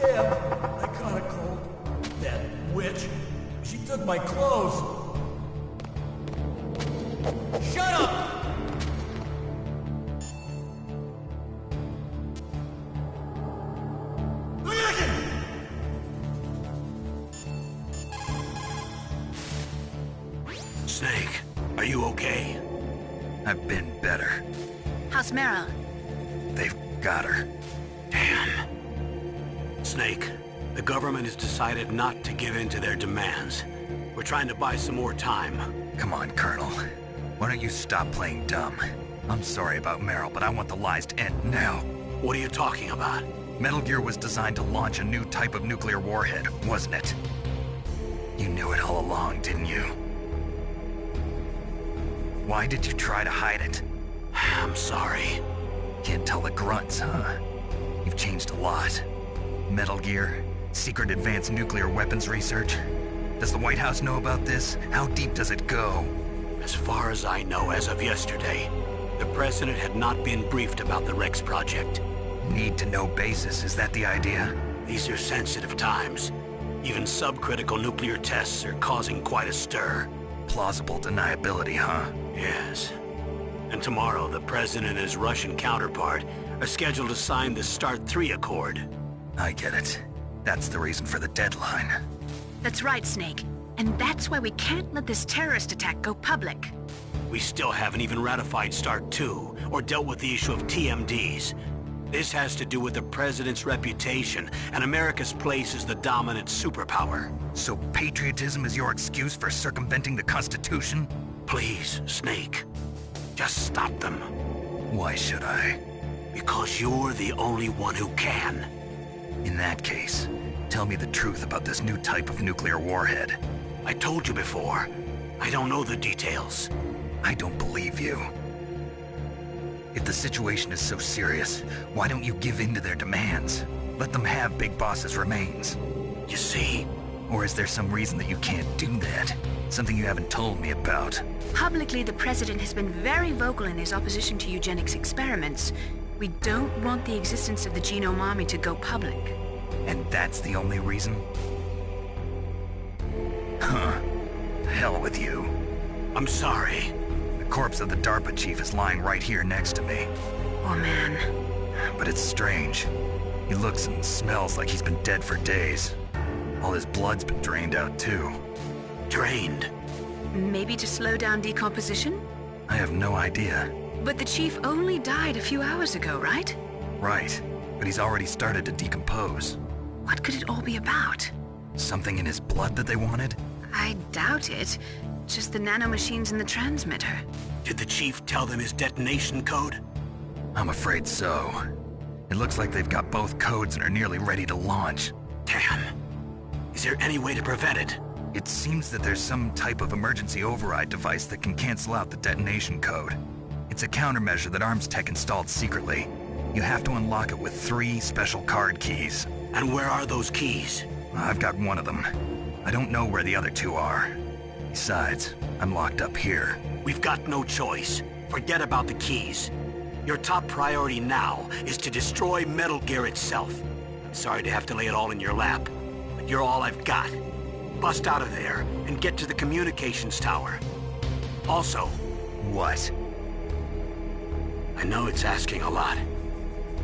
Yeah, I caught a cold. That witch. She took my clothes. Shut up! Snake, are you okay? I've been better. How's Meryl? They've got her. Damn. Snake, the government has decided not to give in to their demands. We're trying to buy some more time. Come on, Colonel. Why don't you stop playing dumb? I'm sorry about Meryl, but I want the lies to end now. What are you talking about? Metal Gear was designed to launch a new type of nuclear warhead, wasn't it? You knew it all along, didn't you? Why did you try to hide it? I'm sorry. Can't tell the grunts, huh? You've changed a lot. Metal Gear, secret advanced nuclear weapons research. Does the White House know about this? How deep does it go? As far as I know, as of yesterday, the president had not been briefed about the Rex project. Need-to-know basis, is that the idea? These are sensitive times. Even subcritical nuclear tests are causing quite a stir. Plausible deniability, huh? Yes. And tomorrow, the president and his Russian counterpart are scheduled to sign the START 3 Accord. I get it. That's the reason for the deadline. That's right, Snake. And that's why we can't let this terrorist attack go public. We still haven't even ratified START 2 or dealt with the issue of TMDs. This has to do with the president's reputation and America's place as the dominant superpower. So patriotism is your excuse for circumventing the Constitution? Please, Snake. Just stop them. Why should I? Because you're the only one who can. In that case, tell me the truth about this new type of nuclear warhead. I told you before. I don't know the details. I don't believe you. If the situation is so serious, why don't you give in to their demands? Let them have Big Boss's remains. You see? Or is there some reason that you can't do that? Something you haven't told me about? Publicly, the president has been very vocal in his opposition to eugenics experiments. We don't want the existence of the Genome Army to go public. And that's the only reason? Huh. Hell with you. I'm sorry. The corpse of the DARPA chief is lying right here next to me. Oh, man. But it's strange. He looks and smells like he's been dead for days. All his blood's been drained out, too. Drained? Maybe to slow down decomposition? I have no idea. But the chief only died a few hours ago, right? Right. But he's already started to decompose. What could it all be about? Something in his blood that they wanted? I doubt it. Just the nanomachines in the transmitter. Did the chief tell them his detonation code? I'm afraid so. It looks like they've got both codes and are nearly ready to launch. Damn. Is there any way to prevent it? It seems that there's some type of emergency override device that can cancel out the detonation code. It's a countermeasure that Arms Tech installed secretly. You have to unlock it with 3 special card keys. And where are those keys? I've got one of them. I don't know where the other 2 are. Besides, I'm locked up here. We've got no choice. Forget about the keys. Your top priority now is to destroy Metal Gear itself. I'm sorry to have to lay it all in your lap, but you're all I've got. Bust out of there and get to the communications tower. Also... What? I know it's asking a lot.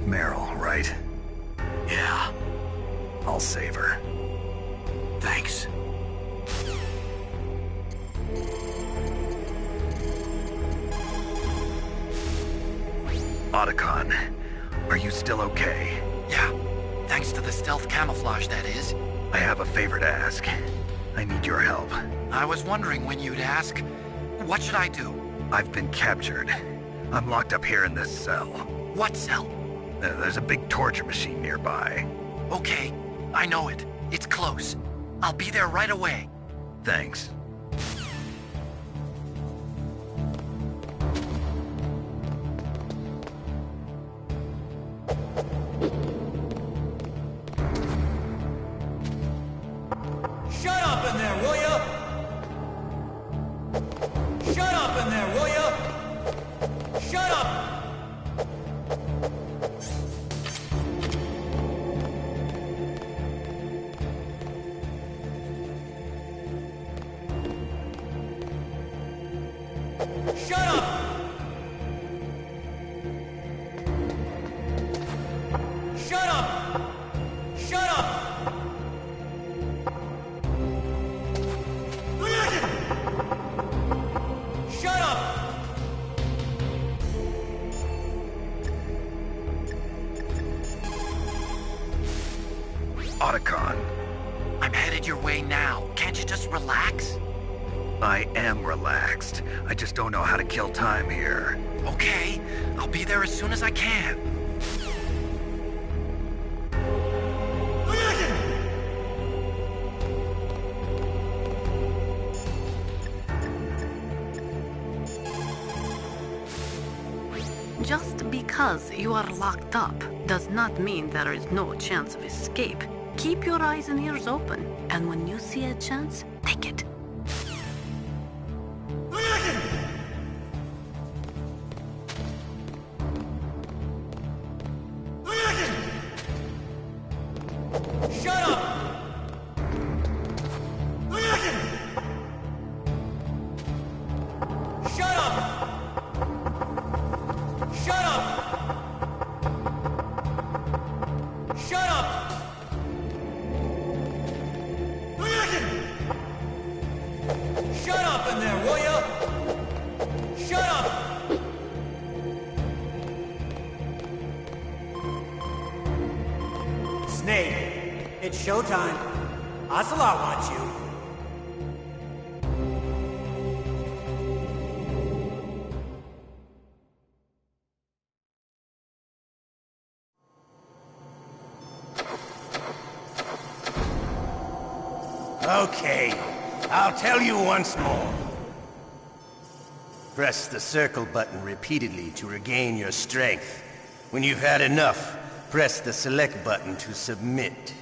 Meryl, right? Yeah. I'll save her. Thanks. Otacon, are you still okay? Yeah, thanks to the stealth camouflage, that is. I have a favor to ask. I need your help. I was wondering when you'd ask. What should I do? I've been captured. I'm locked up here in this cell. What cell? There's a big torture machine nearby. Okay, I know it. It's close. I'll be there right away. Thanks. Shut up! Shut up! Shut up! Shut up! Otacon, I'm headed your way now. Can't you just relax? I am relaxed. I just don't know how to kill time here. Okay, I'll be there as soon as I can. Just because you are locked up does not mean there is no chance of escape. Keep your eyes and ears open, and when you see a chance, take it. Shut up! Shut up! Shut up! Shut up! Shut up in there, will ya? Shut up! Snake, it's showtime. Ocelot wants you. Okay, I'll tell you once more. Press the circle button repeatedly to regain your strength. When you've had enough, press the select button to submit.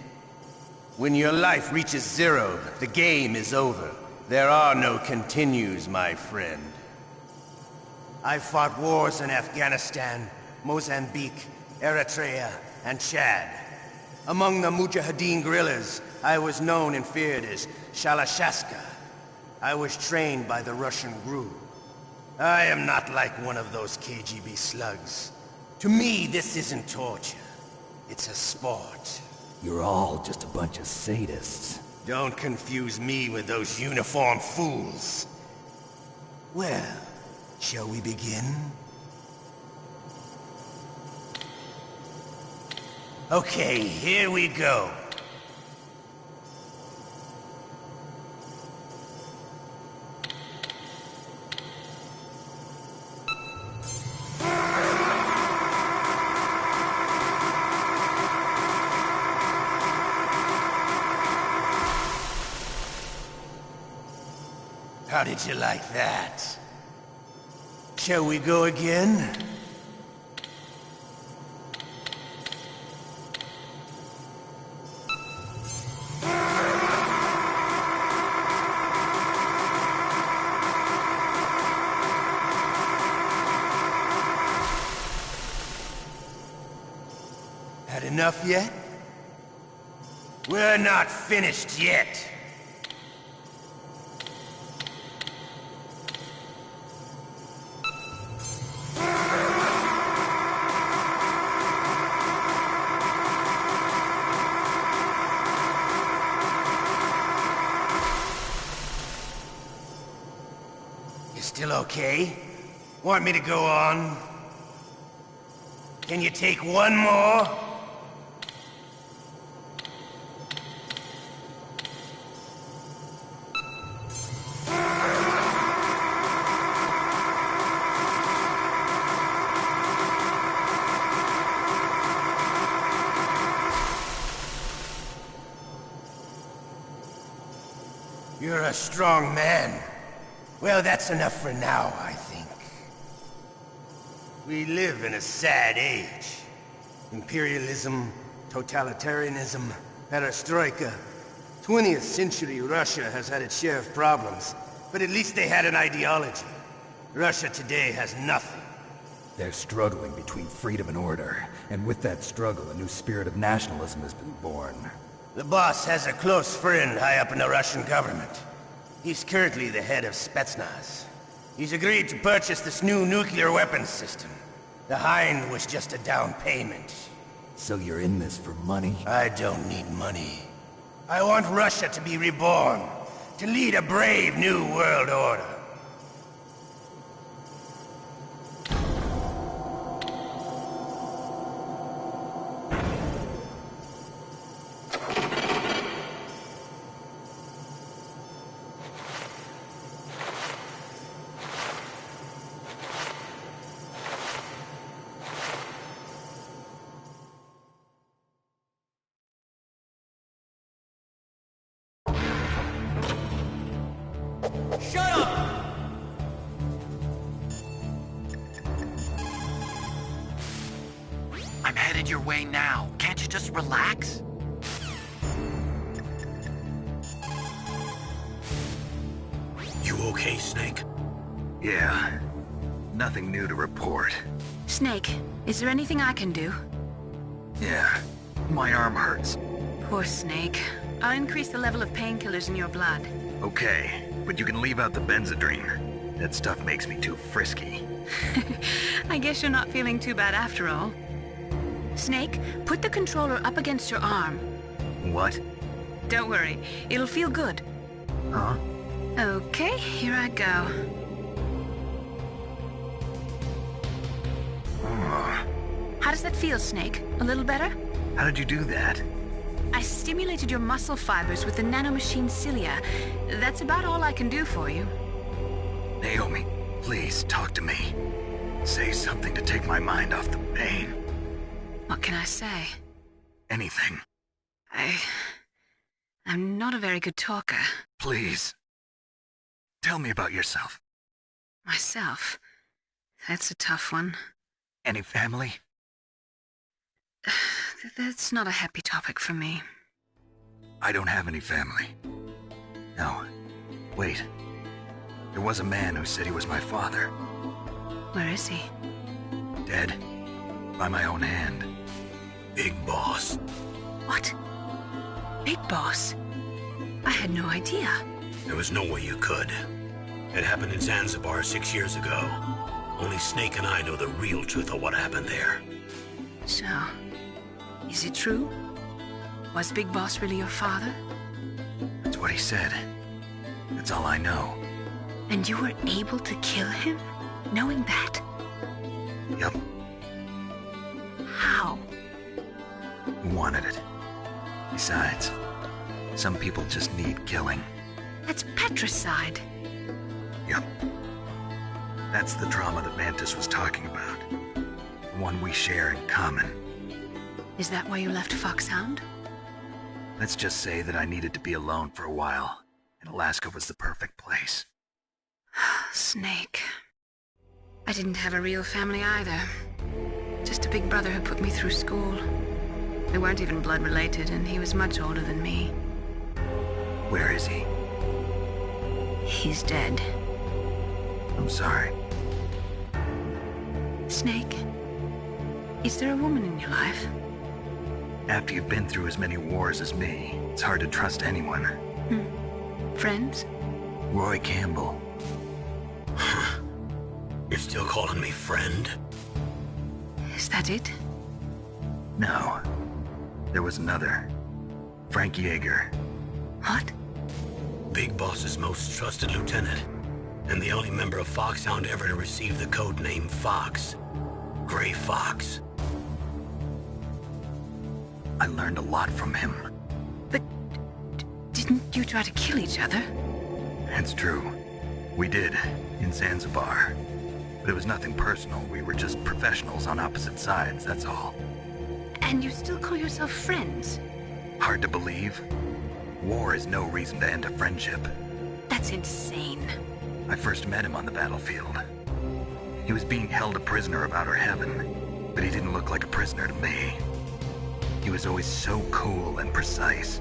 When your life reaches 0, the game is over. There are no continues, my friend. I've fought wars in Afghanistan, Mozambique, Eritrea, and Chad. Among the Mujahideen guerrillas, I was known and feared as Shalashaska. I was trained by the Russian GRU. I am not like one of those KGB slugs. To me, this isn't torture. It's a sport. You're all just a bunch of sadists. Don't confuse me with those uniformed fools. Well, shall we begin? Okay, here we go. How did you like that? Shall we go again? Had enough yet? We're not finished yet. Still okay? Want me to go on? Can you take one more? You're a strong man. Well, that's enough for now, I think. We live in a sad age. Imperialism, totalitarianism, perestroika. 20th century Russia has had its share of problems, but at least they had an ideology. Russia today has nothing. They're struggling between freedom and order, and with that struggle, a new spirit of nationalism has been born. The boss has a close friend high up in the Russian government. He's currently the head of Spetsnaz. He's agreed to purchase this new nuclear weapons system. The Hind was just a down payment. So you're in this for money? I don't need money. I want Russia to be reborn, to lead a brave new world order. Shut up! I'm headed your way now. Can't you just relax? You okay, Snake? Yeah. Nothing new to report. Snake, is there anything I can do? Yeah. My arm hurts. Poor Snake. I'll increase the level of painkillers in your blood. Okay, but you can leave out the Benzedrine. That stuff makes me too frisky. I guess you're not feeling too bad after all. Snake, put the controller up against your arm. What? Don't worry, it'll feel good. Huh? Okay, here I go. How does that feel, Snake? A little better? How did you do that? I stimulated your muscle fibers with the nanomachine cilia. That's about all I can do for you. Naomi, please talk to me. Say something to take my mind off the pain. What can I say? Anything. I'm not a very good talker. Please. Tell me about yourself. Myself? That's a tough one. Any family? That's not a happy topic for me. I don't have any family. No. Wait. There was a man who said he was my father. Where is he? Dead. By my own hand. Big Boss. What? Big Boss? I had no idea. There was no way you could. It happened in Zanzibar 6 years ago. Only Snake and I know the real truth of what happened there. So, is it true? Was Big Boss really your father? That's what he said. That's all I know. And you were able to kill him, knowing that? Yup. How? He wanted it. Besides, some people just need killing. That's patricide. Yup. That's the trauma that Mantis was talking about. The one we share in common. Is that why you left Foxhound? Let's just say that I needed to be alone for a while, and Alaska was the perfect place. Snake. I didn't have a real family either. Just a big brother who put me through school. We weren't even blood related, and he was much older than me. Where is he? He's dead. I'm sorry. Snake, is there a woman in your life? After you've been through as many wars as me, it's hard to trust anyone. Friends? Roy Campbell. You're still calling me friend? Is that it? No. There was another. Frank Yeager. What? Big Boss's most trusted lieutenant, and the only member of Foxhound ever to receive the code name Fox. Gray Fox. I learned a lot from him. But didn't you try to kill each other? It's true. We did, in Zanzibar. But it was nothing personal. We were just professionals on opposite sides, that's all. And you still call yourself friends? Hard to believe. War is no reason to end a friendship. That's insane. I first met him on the battlefield. He was being held a prisoner of outer heaven, but he didn't look like a prisoner to me. He was always so cool and precise.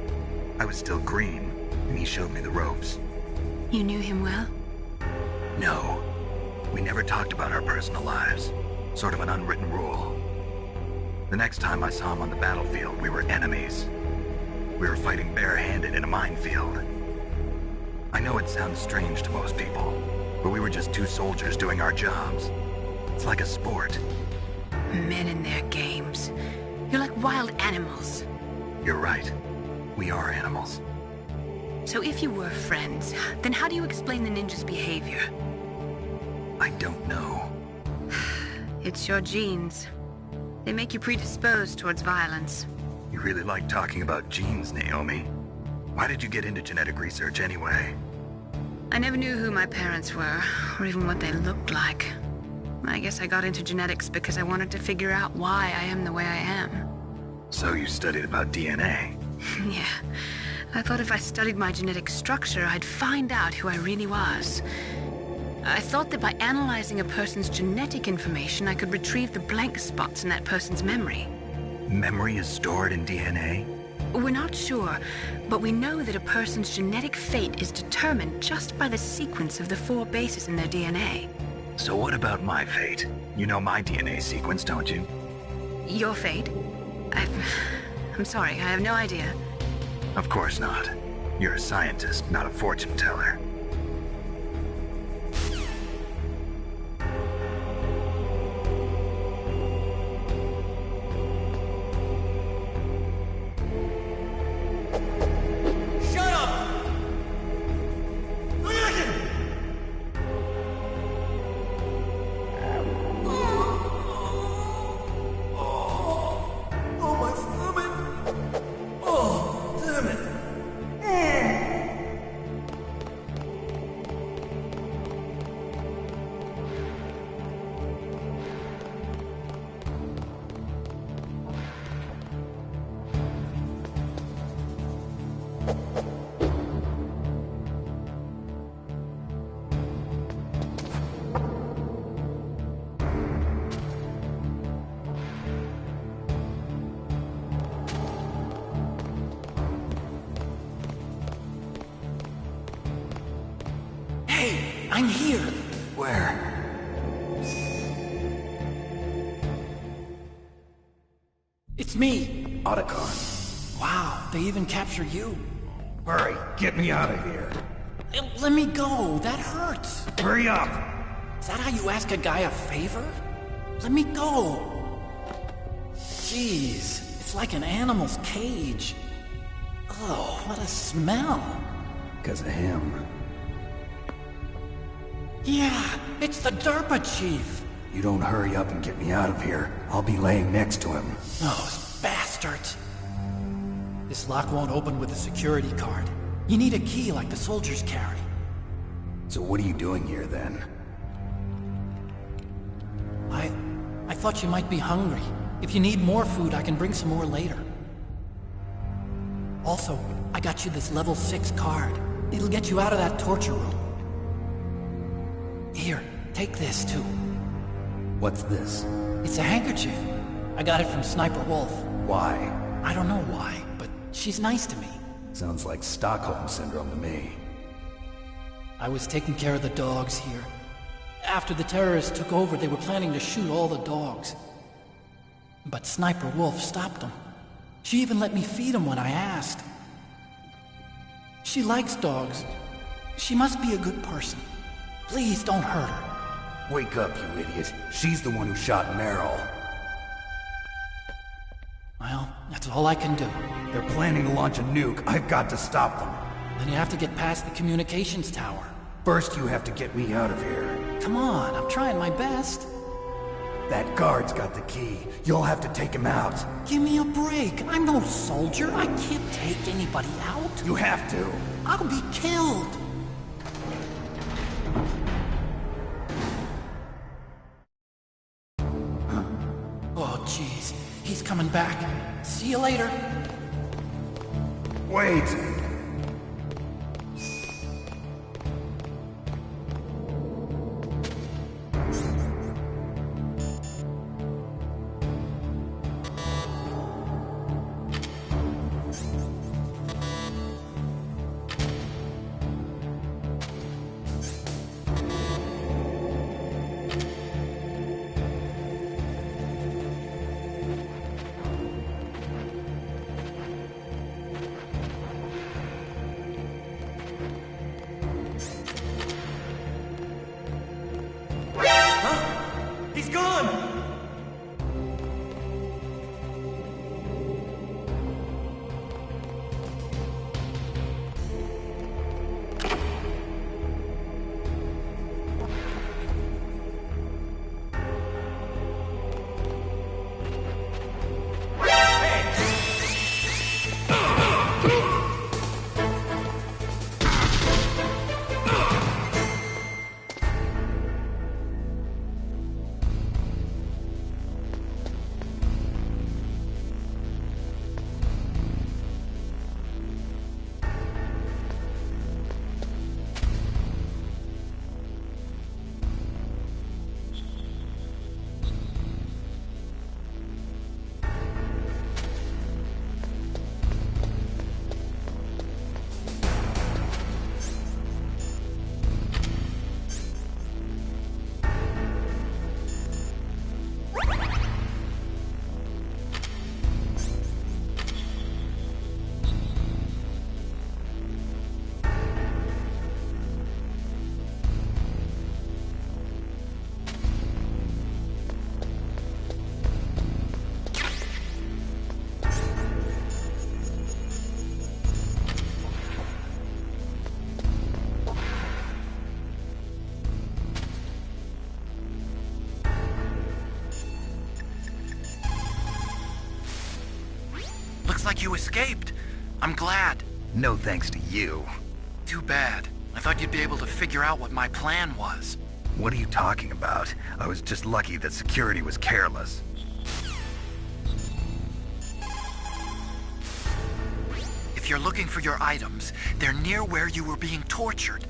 I was still green, and he showed me the ropes. You knew him well? No. We never talked about our personal lives. Sort of an unwritten rule. The next time I saw him on the battlefield, we were enemies. We were fighting barehanded in a minefield. I know it sounds strange to most people, but we were just two soldiers doing our jobs. It's like a sport. Men and their games. You're like wild animals. You're right. We are animals. So if you were friends, then how do you explain the ninjas' behavior? I don't know. It's your genes. They make you predisposed towards violence. You really like talking about genes, Naomi. Why did you get into genetic research anyway? I never knew who my parents were, or even what they looked like. I guess I got into genetics because I wanted to figure out why I am the way I am. So you studied about DNA? Yeah. I thought if I studied my genetic structure, I'd find out who I really was. I thought that by analyzing a person's genetic information, I could retrieve the blank spots in that person's memory. Memory is stored in DNA? We're not sure, but we know that a person's genetic fate is determined just by the sequence of the 4 bases in their DNA. So what about my fate? You know my DNA sequence, don't you? Your fate? I'm sorry, I have no idea. Of course not. You're a scientist, not a fortune teller. I'm here. Where? It's me. Otacon. Wow, they even captured you. Hurry, get me out of here. Let me go. That hurts. Hurry up! Is that how you ask a guy a favor? Let me go. Jeez, it's like an animal's cage. Oh, what a smell. Because of him. Yeah, it's the Derpa Chief. You don't hurry up and get me out of here, I'll be laying next to him. Those bastards. This lock won't open with a security card. You need a key like the soldiers carry. So what are you doing here then? I thought you might be hungry. If you need more food, I can bring some more later. Also, I got you this level 6 card. It'll get you out of that torture room. Here, take this too. What's this? It's a handkerchief. I got it from Sniper Wolf. Why? I don't know why, but she's nice to me. Sounds like Stockholm Syndrome to me. I was taking care of the dogs here. After the terrorists took over, they were planning to shoot all the dogs. But Sniper Wolf stopped them. She even let me feed them when I asked. She likes dogs. She must be a good person. Please don't hurt her. Wake up, you idiot. She's the one who shot Meryl. Well, that's all I can do. They're planning to launch a nuke. I've got to stop them. Then you have to get past the communications tower. First, you have to get me out of here. Come on, I'm trying my best. That guard's got the key. You'll have to take him out. Give me a break. I'm no soldier. I can't take anybody out. You have to. I'll be killed. Oh, jeez. He's coming back. See you later. Wait! He's gone! Looks like you escaped. I'm glad. No thanks to you. Too bad. I thought you'd be able to figure out what my plan was. What are you talking about? I was just lucky that security was careless. If you're looking for your items, they're near where you were being tortured.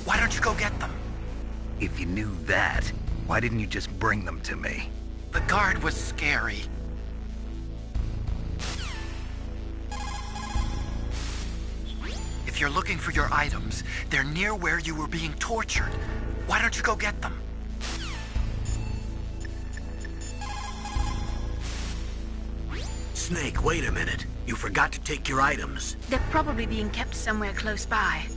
Why don't you go get them? If you knew that, why didn't you just bring them to me? The guard was scary. If you're looking for your items, they're near where you were being tortured. Why don't you go get them? Snake, wait a minute. You forgot to take your items. They're probably being kept somewhere close by.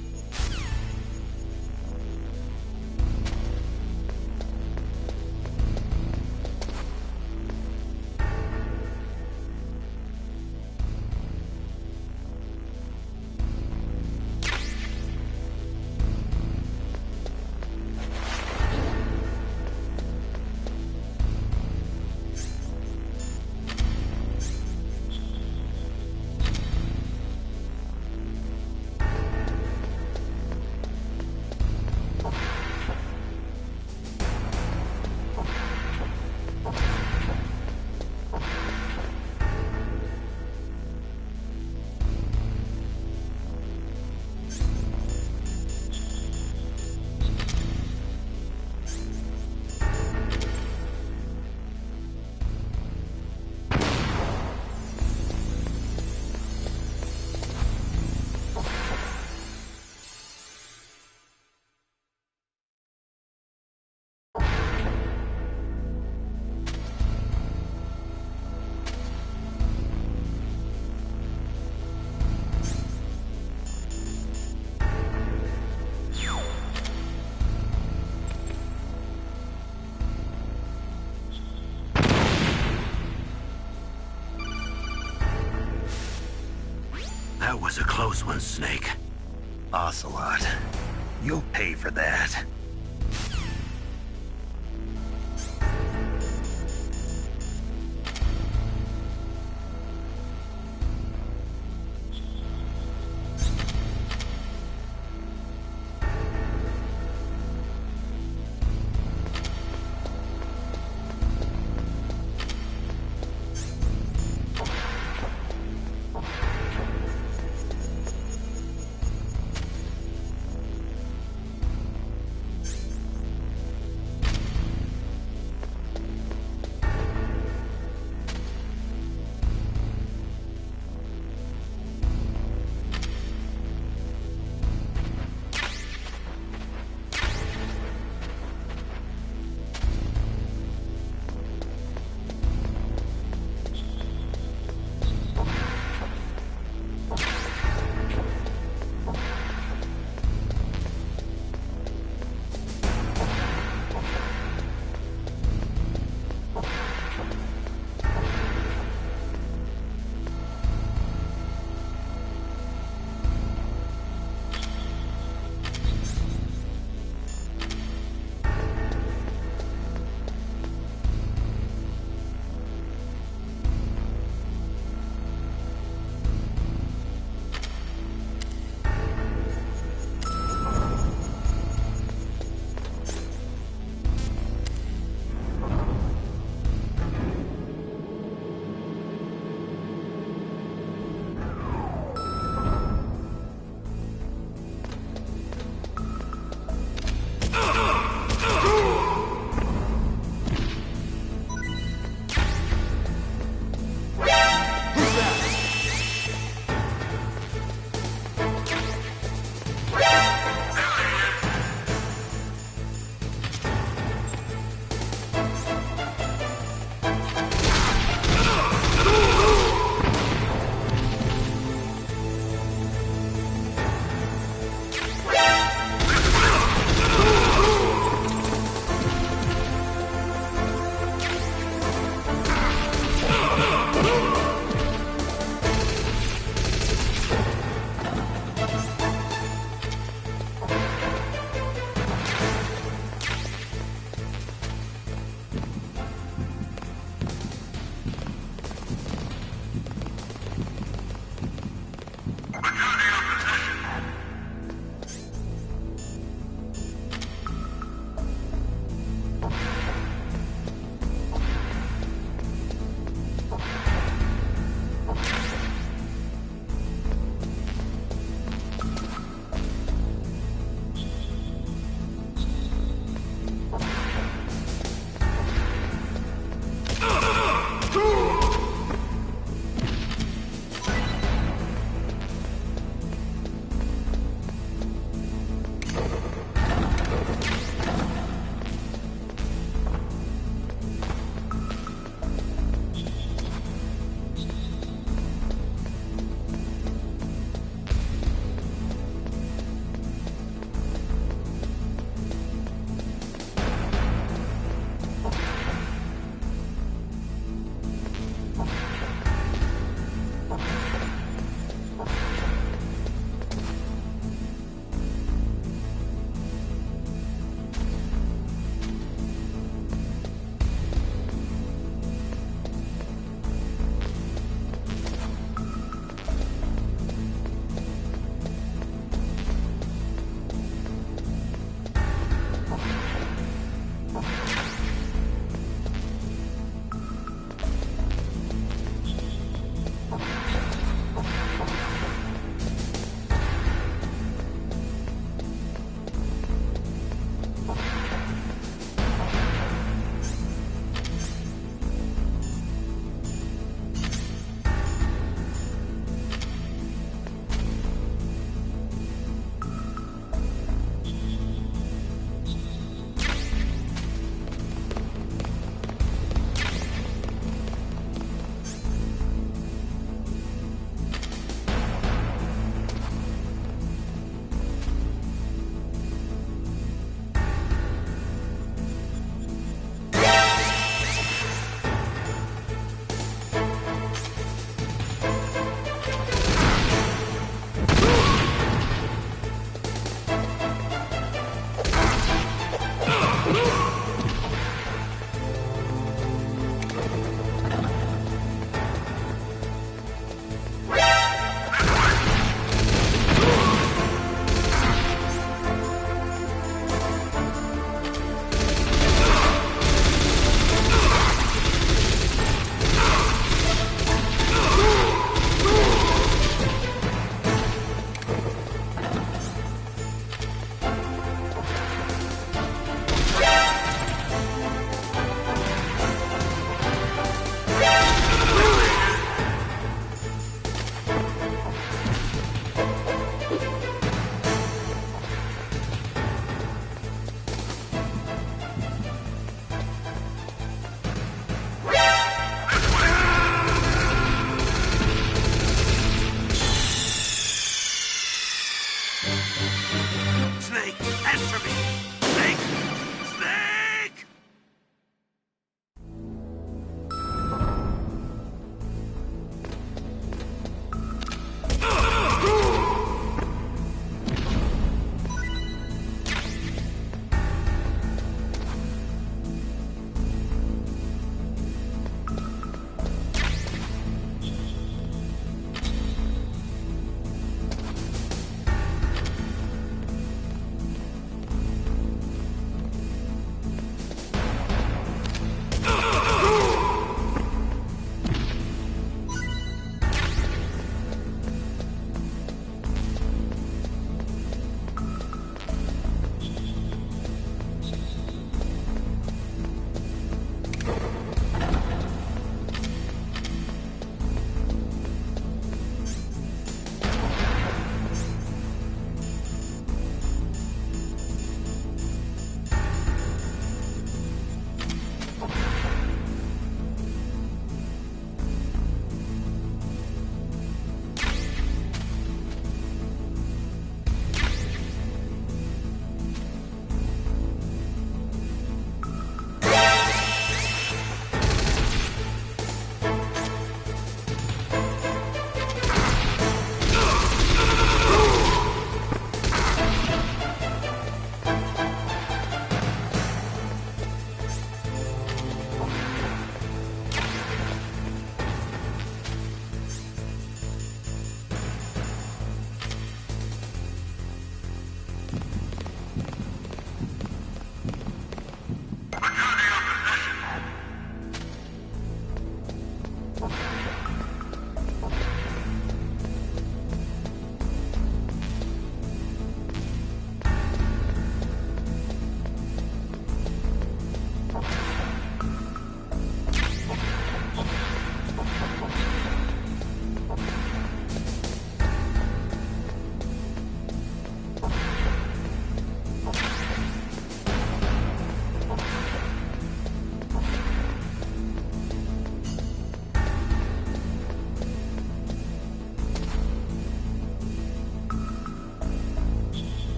That was a close one, Snake. Ocelot, you'll pay for that.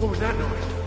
What was that noise?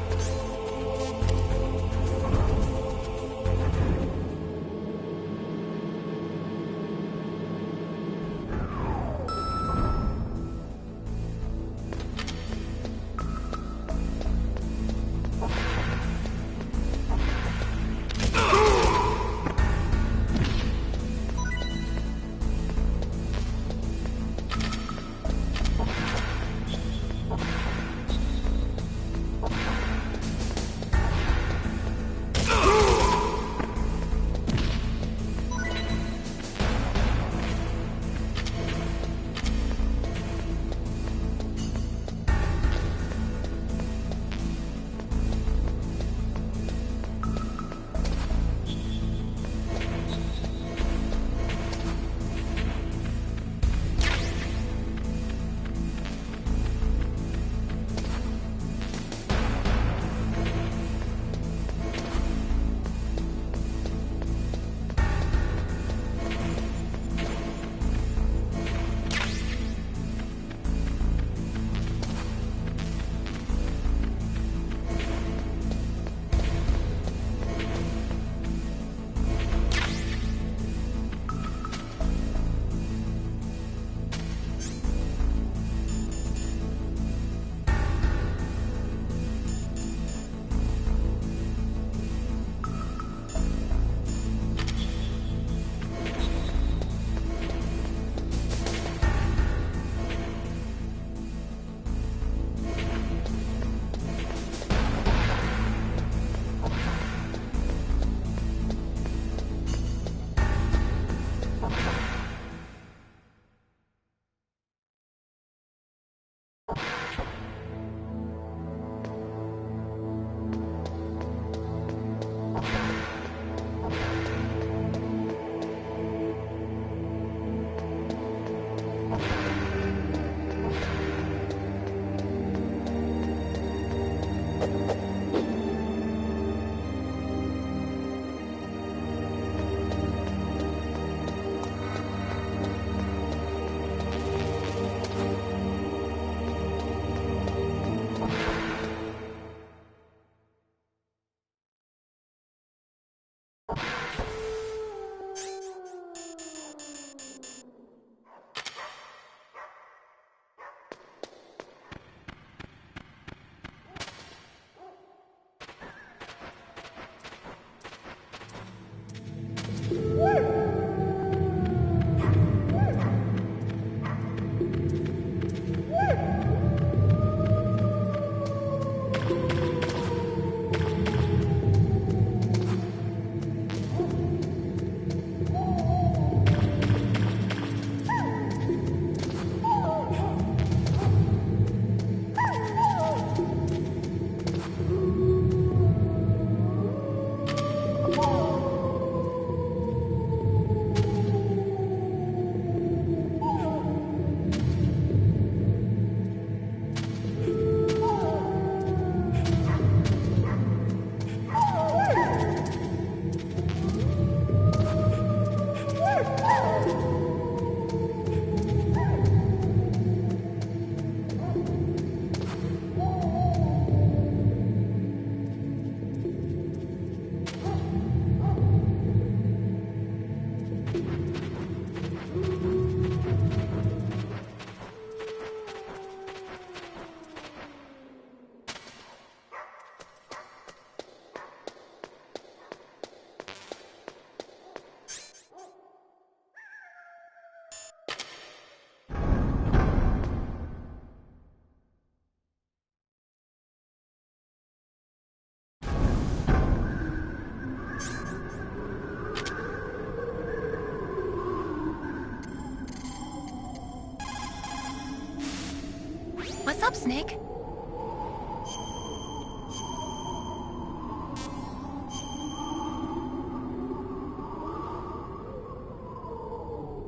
What's up, Snake?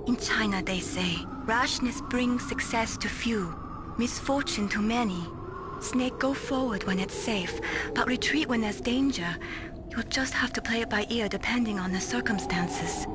In China, they say, rashness brings success to few, misfortune to many. Snake, go forward when it's safe, but retreat when there's danger. You'll just have to play it by ear depending on the circumstances.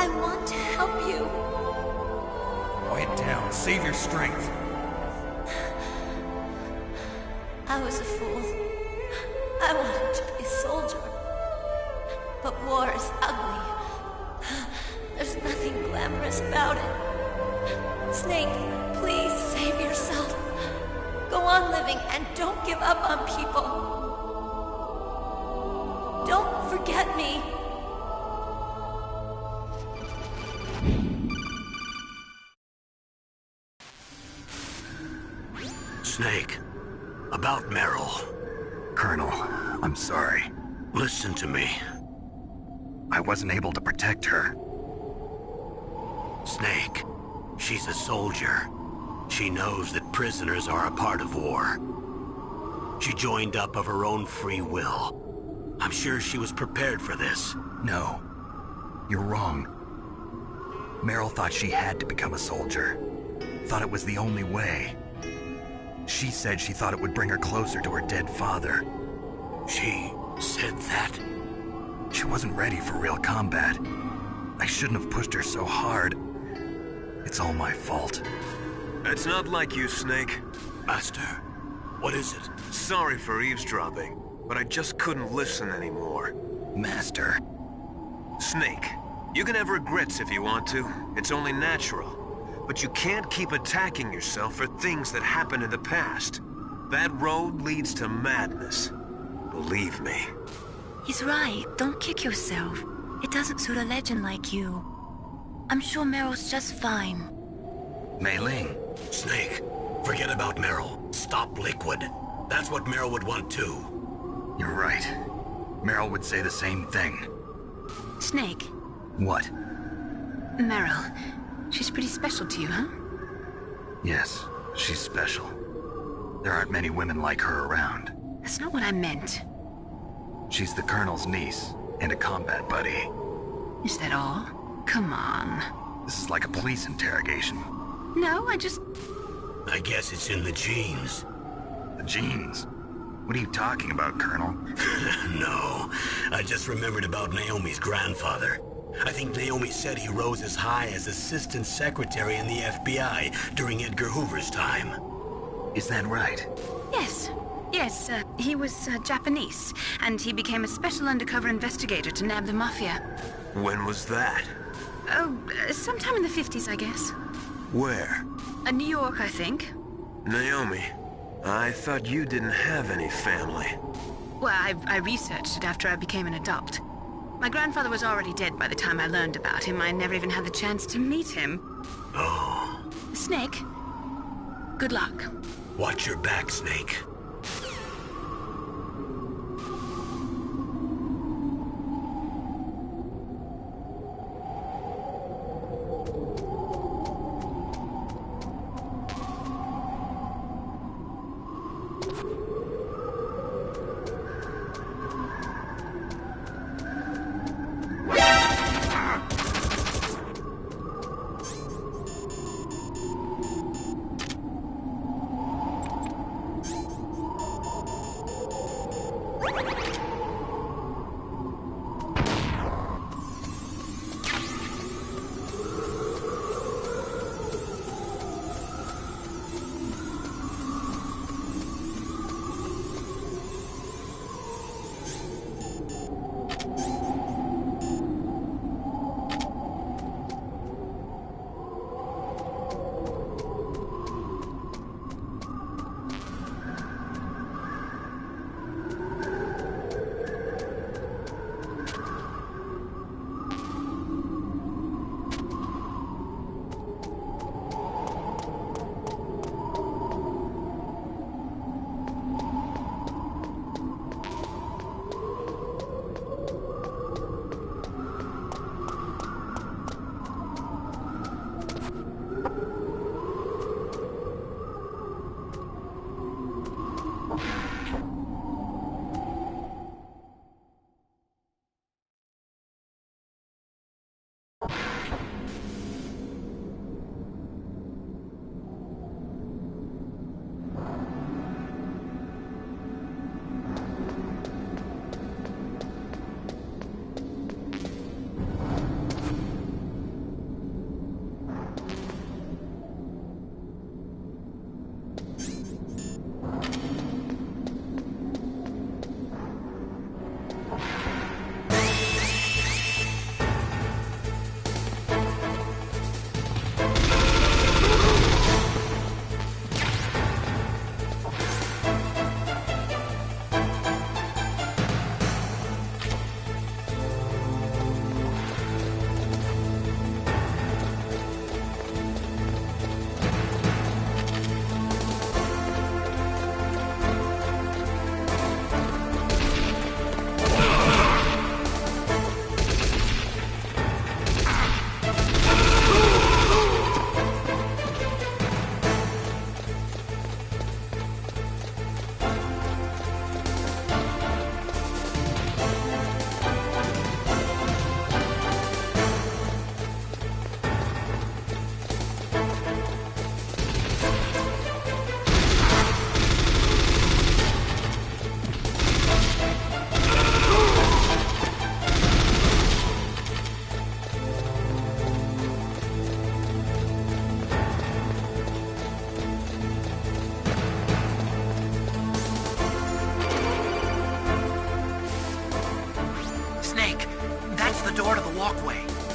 I want to help you. Quiet down. Save your strength. I was a fool. I wanted to be a soldier. But war is ugly. There's nothing glamorous about it. Snake, please save yourself. Go on living and don't give up on people. Don't forget me. Snake, about Meryl. Colonel, I'm sorry. Listen to me. I wasn't able to protect her. Snake, she's a soldier. She knows that prisoners are a part of war. She joined up of her own free will. I'm sure she was prepared for this. No, you're wrong. Meryl thought she had to become a soldier. Thought it was the only way. She said she thought it would bring her closer to her dead father. She said that? She wasn't ready for real combat. I shouldn't have pushed her so hard. It's all my fault. It's not like you, Snake. Master, what is it? Sorry for eavesdropping, but I just couldn't listen anymore. Master. Snake, you can have regrets if you want to. It's only natural. But you can't keep attacking yourself for things that happened in the past. That road leads to madness. Believe me. He's right. Don't kick yourself. It doesn't suit a legend like you. I'm sure Meryl's just fine. Mei Ling. Snake, forget about Meryl. Stop Liquid. That's what Meryl would want too. You're right. Meryl would say the same thing. Snake. What? Meryl. She's pretty special to you, huh? Yes, she's special. There aren't many women like her around. That's not what I meant. She's the Colonel's niece and a combat buddy. Is that all? Come on. This is like a police interrogation. No, I guess it's in the genes. The genes? What are you talking about, Colonel? No, I just remembered about Naomi's grandfather. I think Naomi said he rose as high as assistant secretary in the FBI during Edgar Hoover's time. Is that right? Yes. Yes, he was Japanese, and he became a special undercover investigator to nab the mafia. When was that? Oh, sometime in the 50s, I guess. Where? New York, I think. Naomi, I thought you didn't have any family. Well, I researched it after I became an adopt. My grandfather was already dead by the time I learned about him. I never even had the chance to meet him. Oh. Snake, good luck. Watch your back, Snake.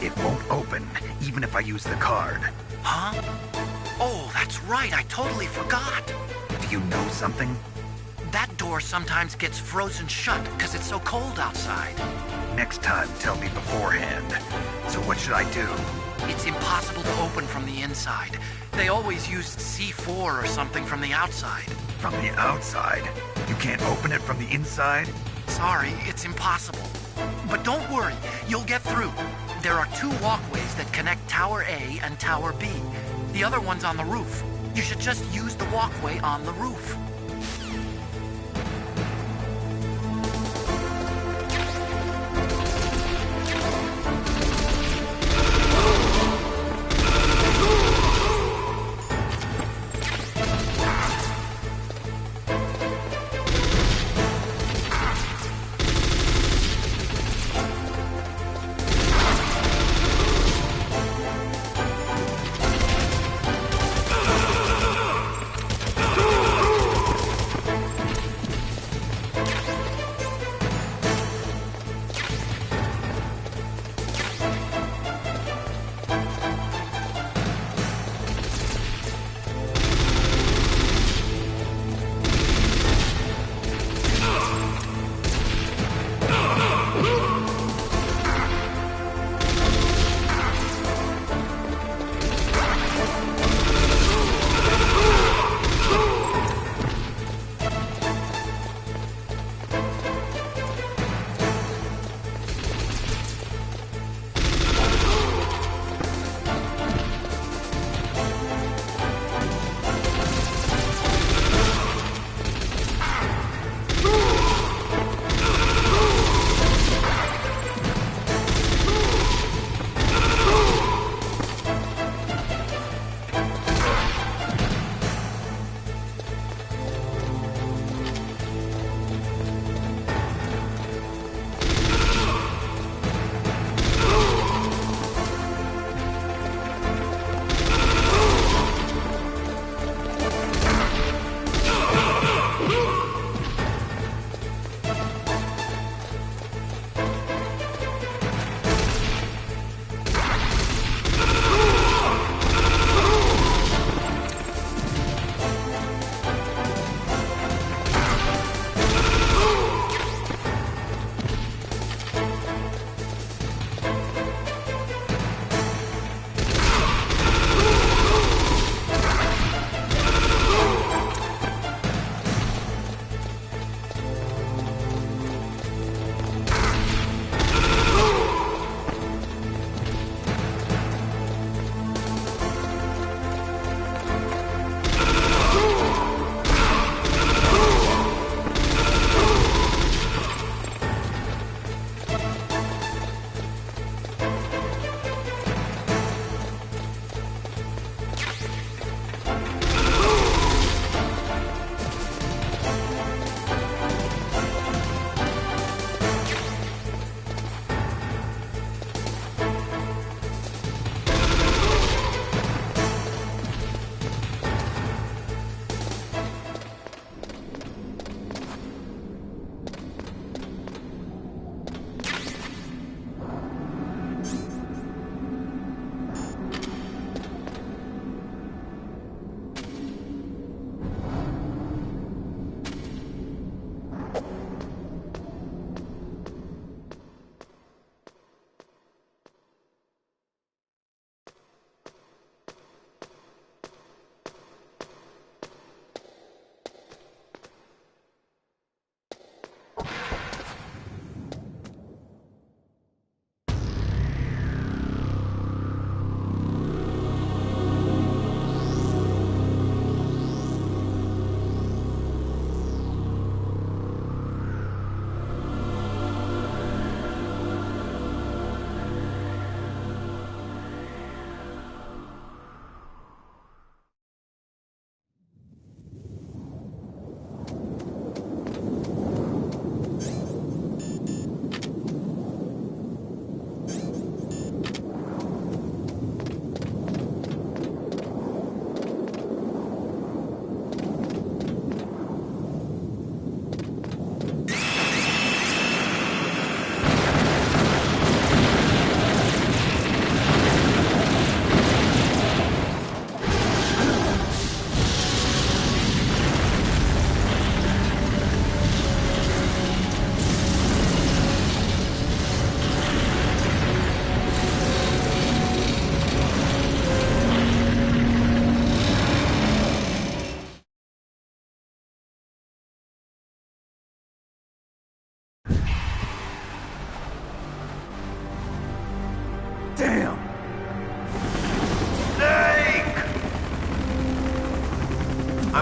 It won't open, even if I use the card. Huh? Oh, that's right, I totally forgot. Do you know something? That door sometimes gets frozen shut because it's so cold outside. Next time, tell me beforehand. So what should I do? It's impossible to open from the inside. They always used C4 or something from the outside. From the outside? You can't open it from the inside? Sorry, it's impossible. But don't worry, you'll get through. There are 2 walkways that connect Tower A and Tower B. The other one's on the roof. You should just use the walkway on the roof.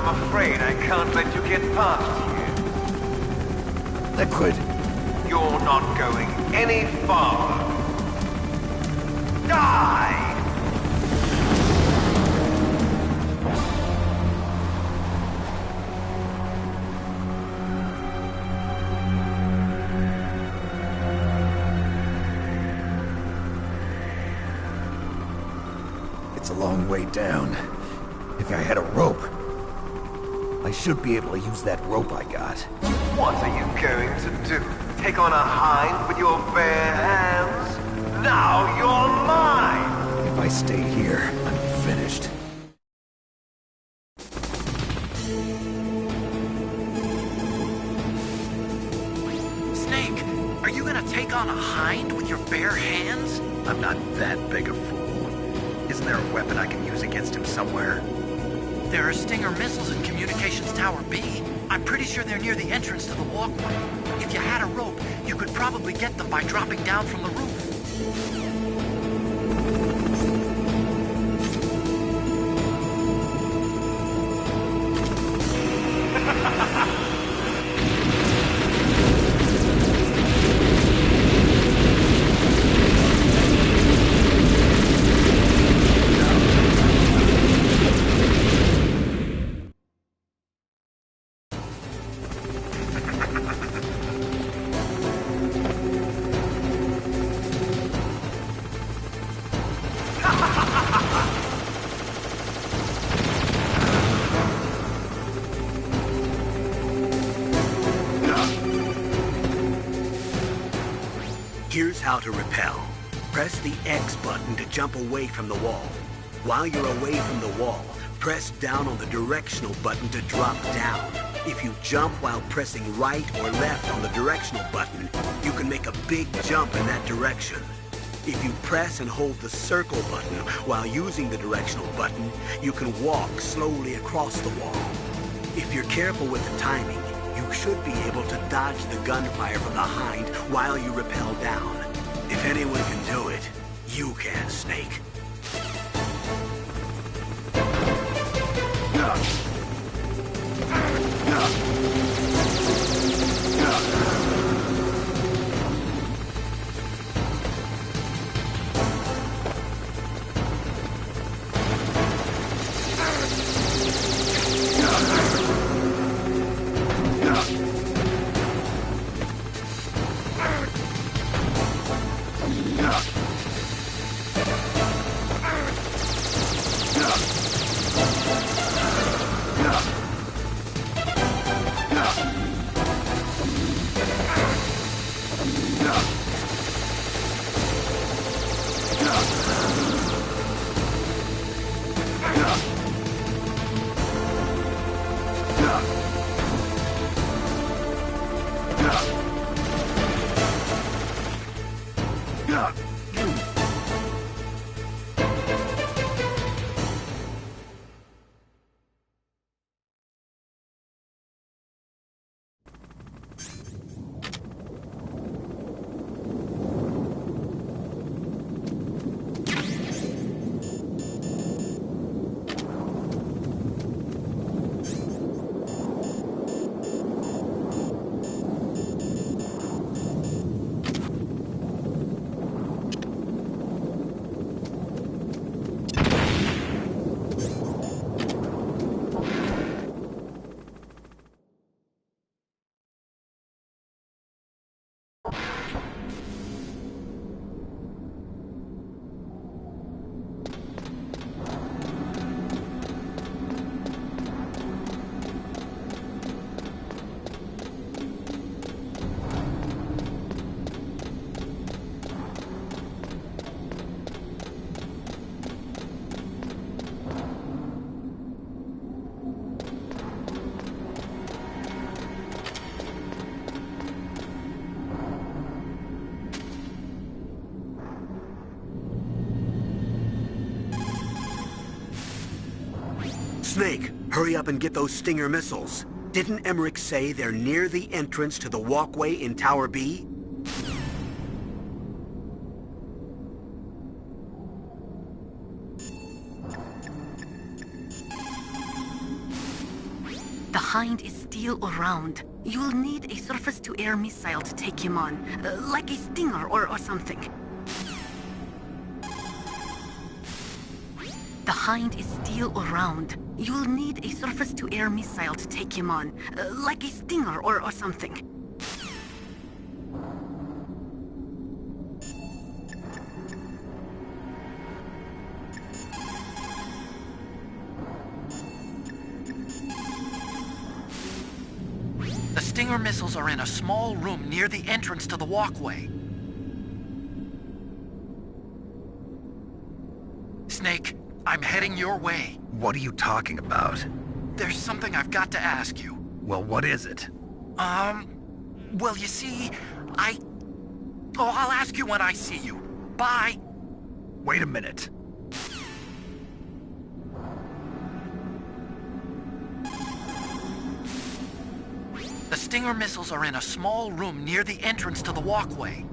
I'm afraid I can't let you get past here. Liquid. You're not going any farther. Die! It's a long way down. If I had a rope, I should be able to use that rope I got. What are you going to do? Take on a hind with your bare hands? Now you're mine! If I stay here, I'm finished. Snake, are you gonna take on a hind with your bare hands? I'm not that big a fool. Isn't there a weapon I can use against him somewhere? There are Stinger missiles in Communications Tower B. I'm pretty sure they're near the entrance to the walkway. If you had a rope, you could probably get them by dropping down from the roof. Here's how to repel. Press the X button to jump away from the wall. While you're away from the wall, press down on the directional button to drop down. If you jump while pressing right or left on the directional button, you can make a big jump in that direction. If you press and hold the circle button while using the directional button, you can walk slowly across the wall. If you're careful with the timing, you should be able to dodge the gunfire from the hind while you rappel down. If anyone can do it, you can, Snake. Snake, hurry up and get those Stinger missiles. Didn't Emmerich say they're near the entrance to the walkway in Tower B? The Hind is still around. You'll need a surface-to-air missile to take him on, like a Stinger or something. The Hind is still around. You'll need a surface-to-air missile to take him on, like a Stinger or something. The Stinger missiles are in a small room near the entrance to the walkway. Snake, I'm heading your way. What are you talking about? There's something I've got to ask you. Well, what is it? Well, you see, I'll ask you when I see you. Bye. Wait a minute. The Stinger missiles are in a small room near the entrance to the walkway.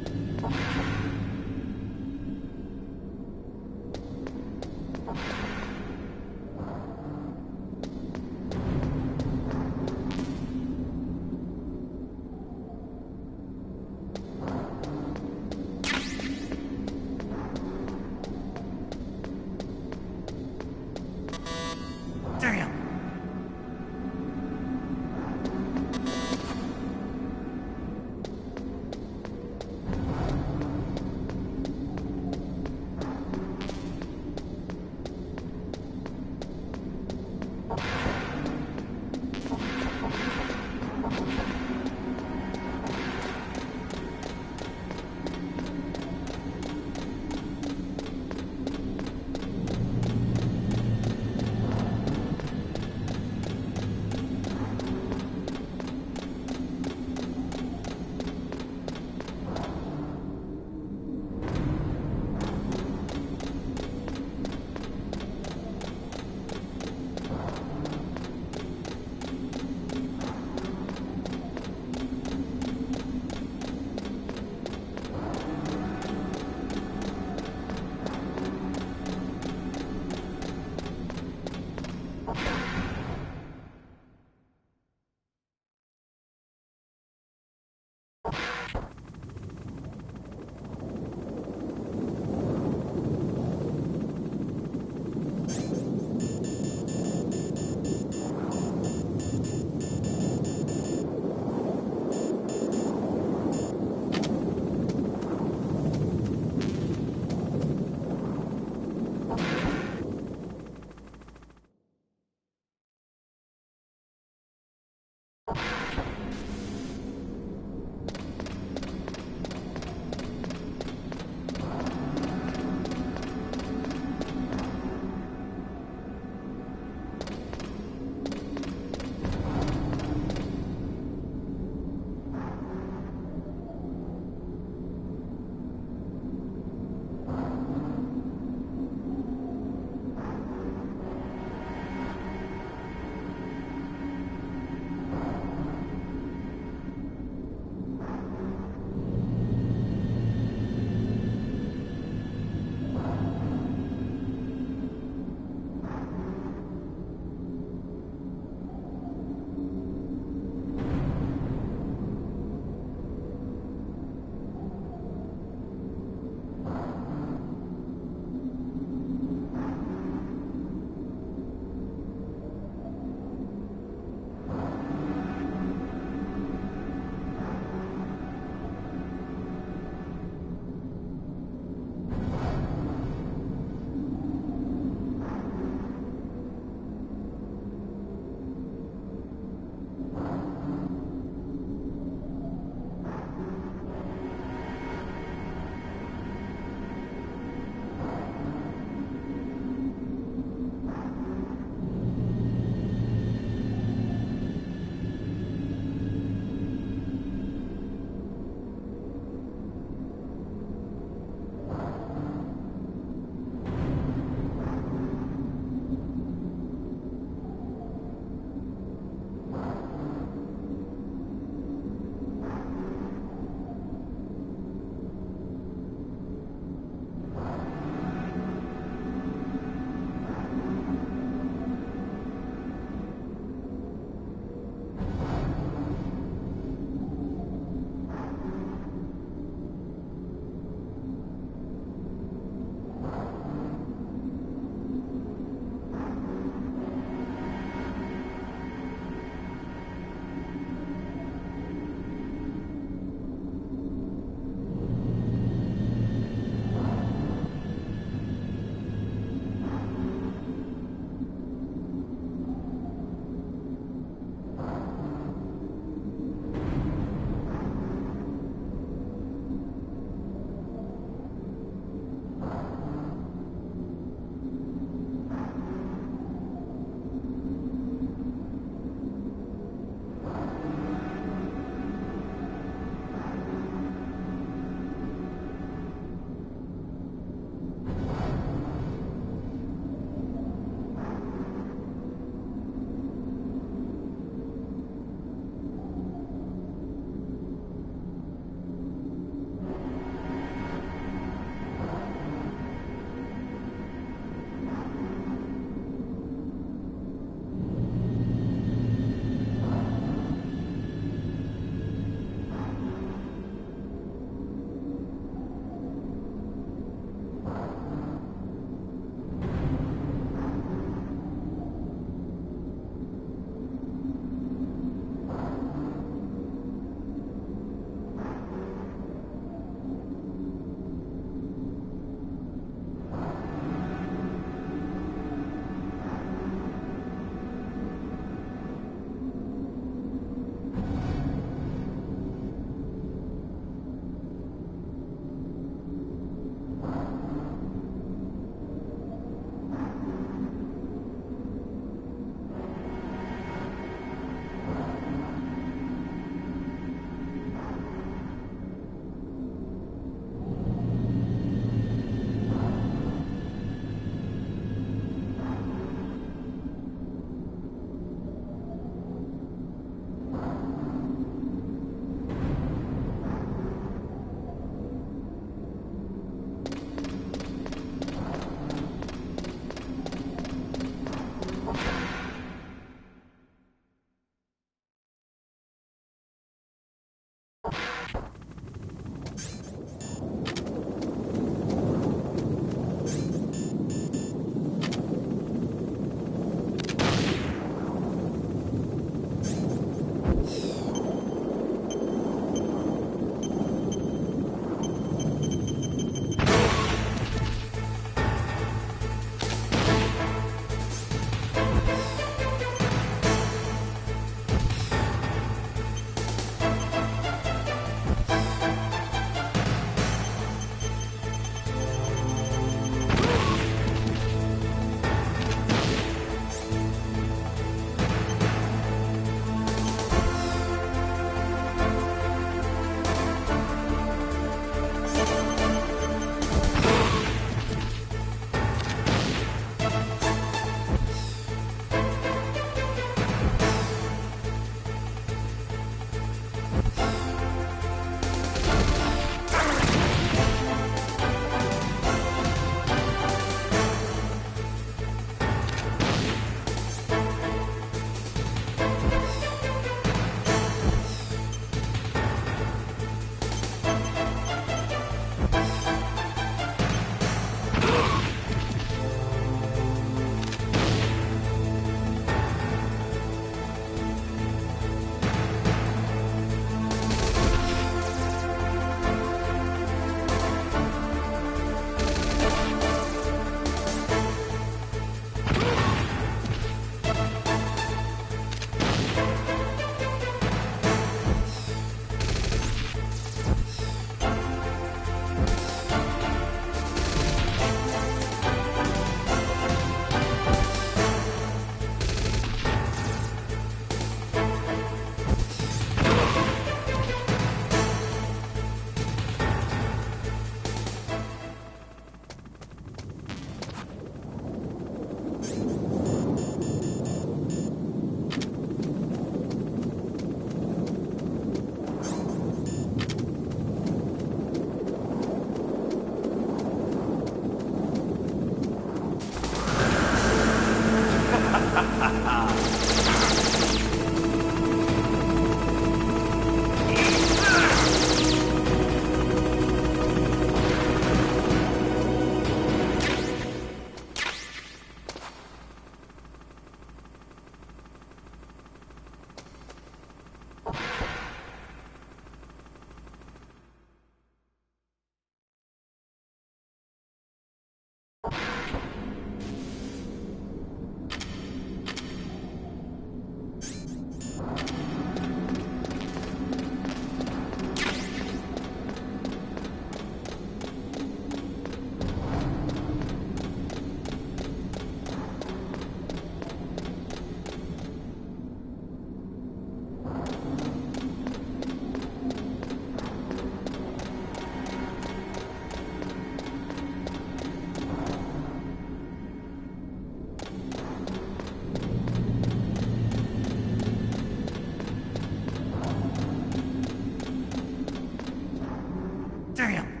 Damn!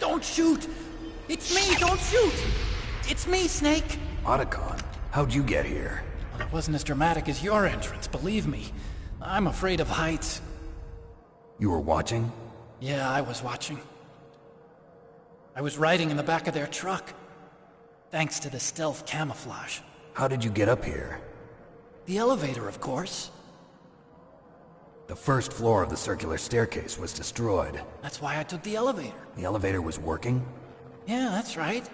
Don't shoot! It's me, don't shoot! It's me, Snake! Otacon, how'd you get here? Well, it wasn't as dramatic as your entrance, believe me. I'm afraid of heights. You were watching? Yeah, I was watching. I was riding in the back of their truck. Thanks to the stealth camouflage. How did you get up here? The elevator, of course. The first floor of the circular staircase was destroyed. That's why I took the elevator. The elevator was working? Yeah, that's right.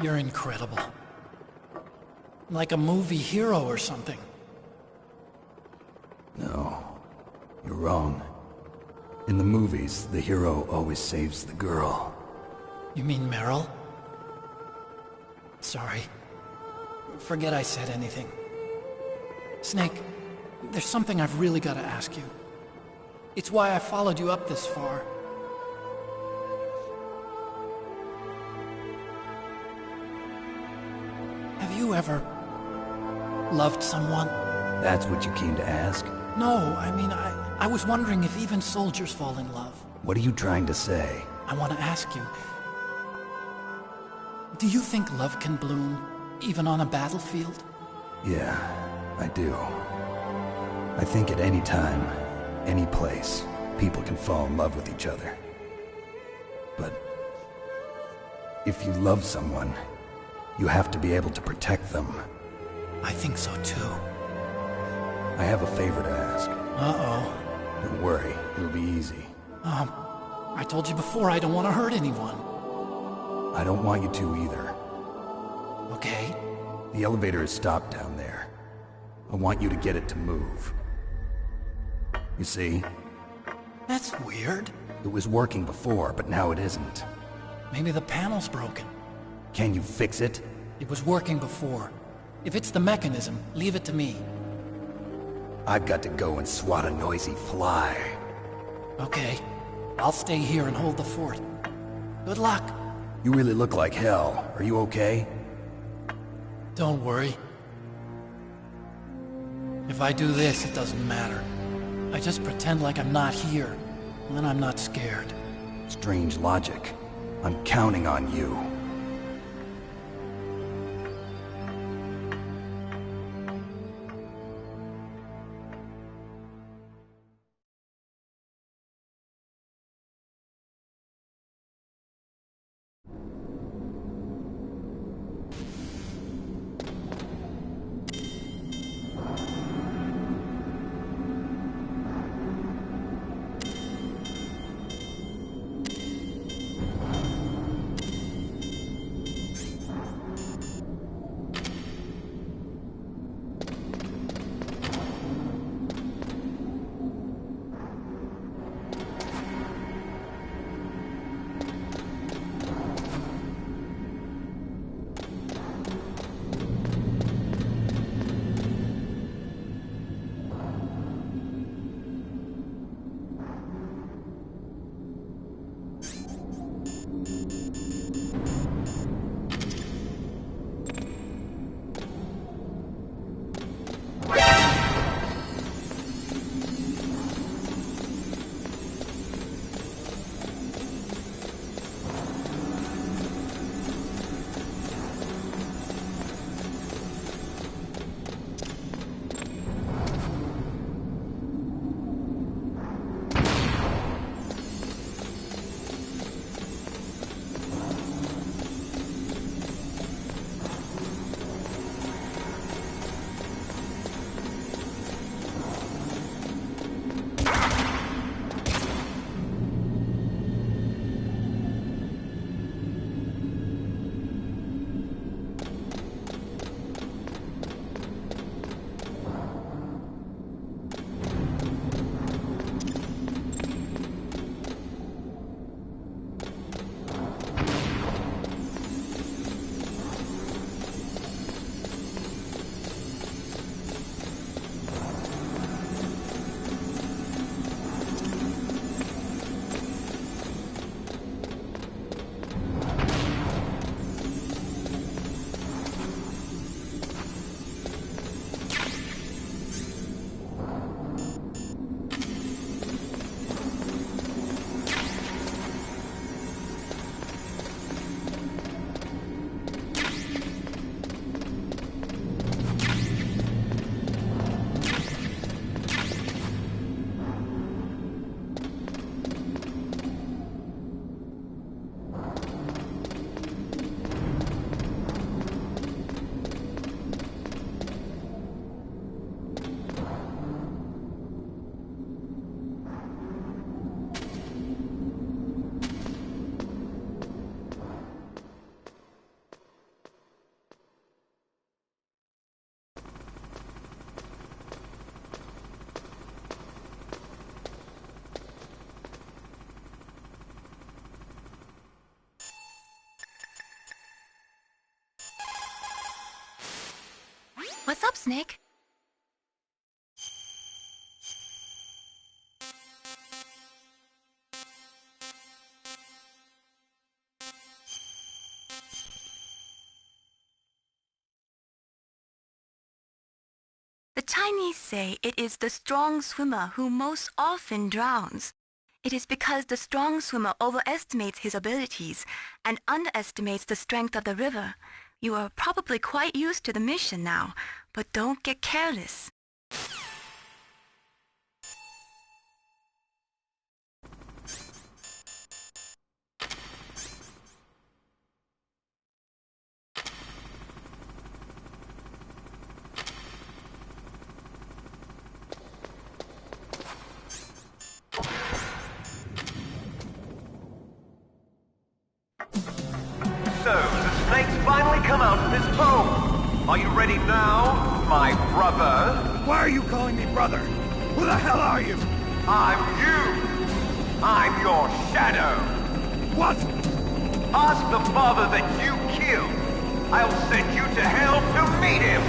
You're incredible. Like a movie hero or something. No, you're wrong. In the movies, the hero always saves the girl. You mean Meryl? Sorry. Forget I said anything. Snake, there's something I've really got to ask you. It's why I followed you up this far. Have you ever loved someone? That's what you came to ask? No, I mean, I was wondering if even soldiers fall in love. What are you trying to say? I want to ask you, do you think love can bloom, even on a battlefield? Yeah, I do. I think at any time, any place, people can fall in love with each other. But if you love someone, you have to be able to protect them. I think so too. I have a favor to ask. Uh-oh. Don't worry, it'll be easy. I told you before I don't want to hurt anyone. I don't want you to either. Okay. The elevator is stopped down there. I want you to get it to move. You see? That's weird. It was working before, but now it isn't. Maybe the panel's broken. Can you fix it? It was working before. If it's the mechanism, leave it to me. I've got to go and swat a noisy fly. Okay. I'll stay here and hold the fort. Good luck. You really look like hell. Are you okay? Don't worry. If I do this, it doesn't matter. I just pretend like I'm not here, and then I'm not scared. Strange logic. I'm counting on you. What's up, Snake? The Chinese say it is the strong swimmer who most often drowns. It is because the strong swimmer overestimates his abilities and underestimates the strength of the river. You are probably quite used to the mission now, but don't get careless. So, the snake's finally come out of his home. Are you ready now, my brother? Why are you calling me brother? Who the hell are you? I'm you. I'm your shadow. What? Ask the father that you killed. I'll send you to hell to meet him.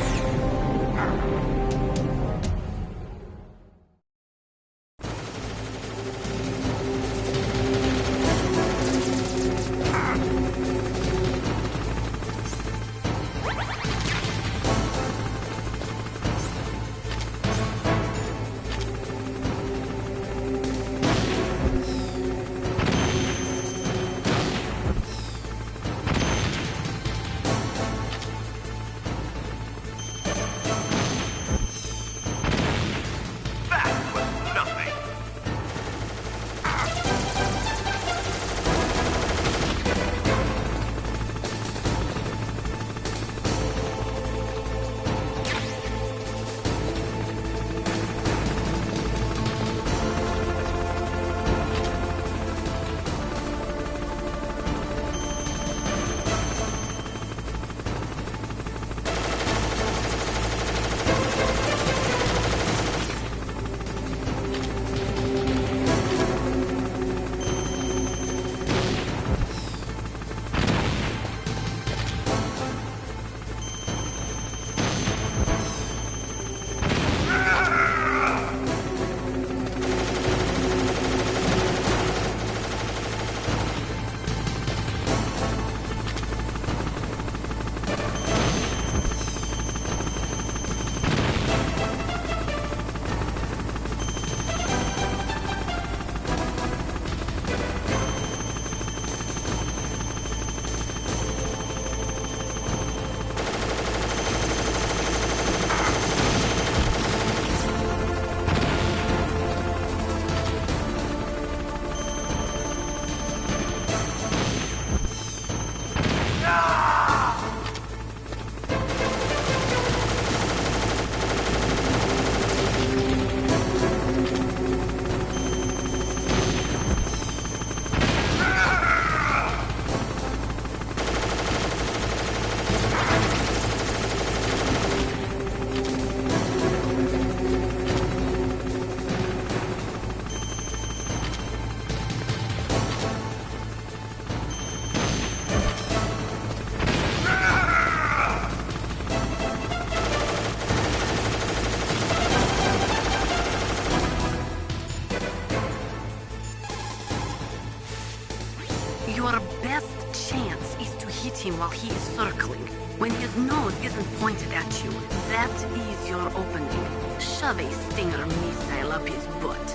Your best chance is to hit him while he is circling. When his nose isn't pointed at you, that is your opening. Shove a Stinger missile up his butt.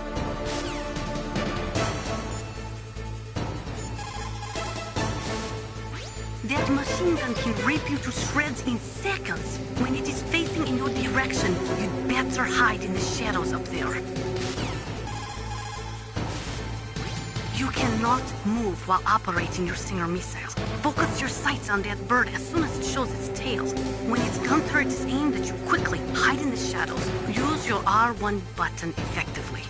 That machine gun can rip you to shreds in seconds. When it is facing in your direction, you'd better hide in the shadows up there. You cannot move while operating your Stinger missiles. Focus your sights on that bird as soon as it shows its tail. When its gun turret is aimed at you, quickly hide in the shadows. Use your R1 button effectively.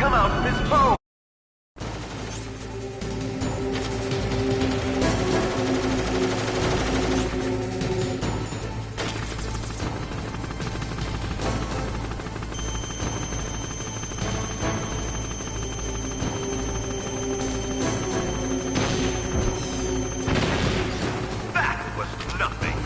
come out of this phone! That was nothing.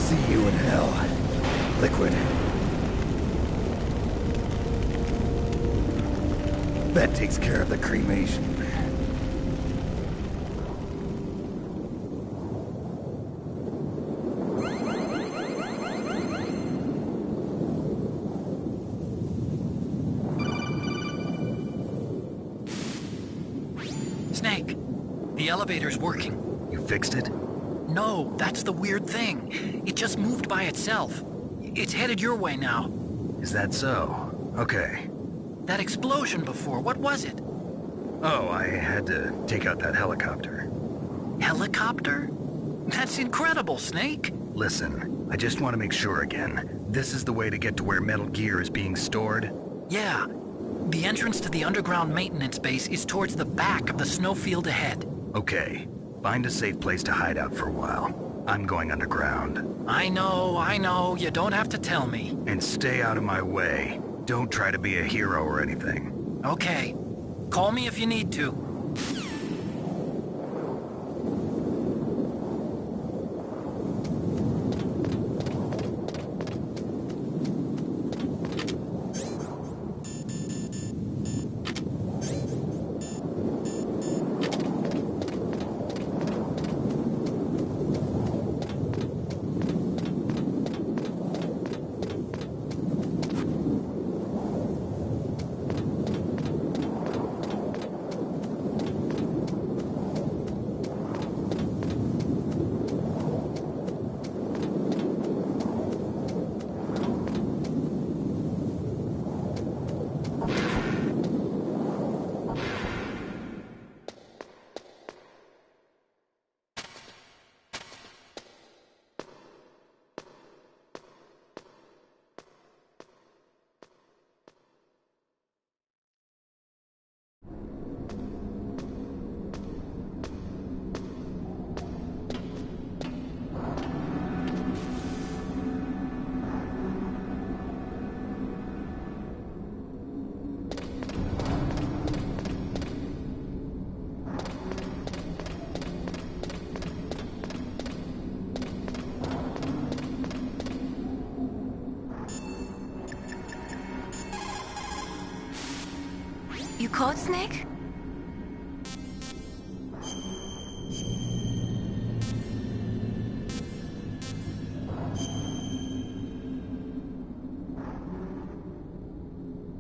See you in hell, Liquid. That takes care of the cremation. Snake, the elevator's working. You fixed it? No, that's the weird thing. It just moved by itself. It's headed your way now. Is that so? Okay. That explosion before, what was it? Oh, I had to take out that helicopter. Helicopter? That's incredible, Snake. Listen, I just want to make sure again. This is the way to get to where Metal Gear is being stored? Yeah. The entrance to the underground maintenance base is towards the back of the snowfield ahead. Okay. Find a safe place to hide out for a while. I'm going underground. I know. You don't have to tell me. And stay out of my way. Don't try to be a hero or anything. Okay. Call me if you need to. You called, Snake?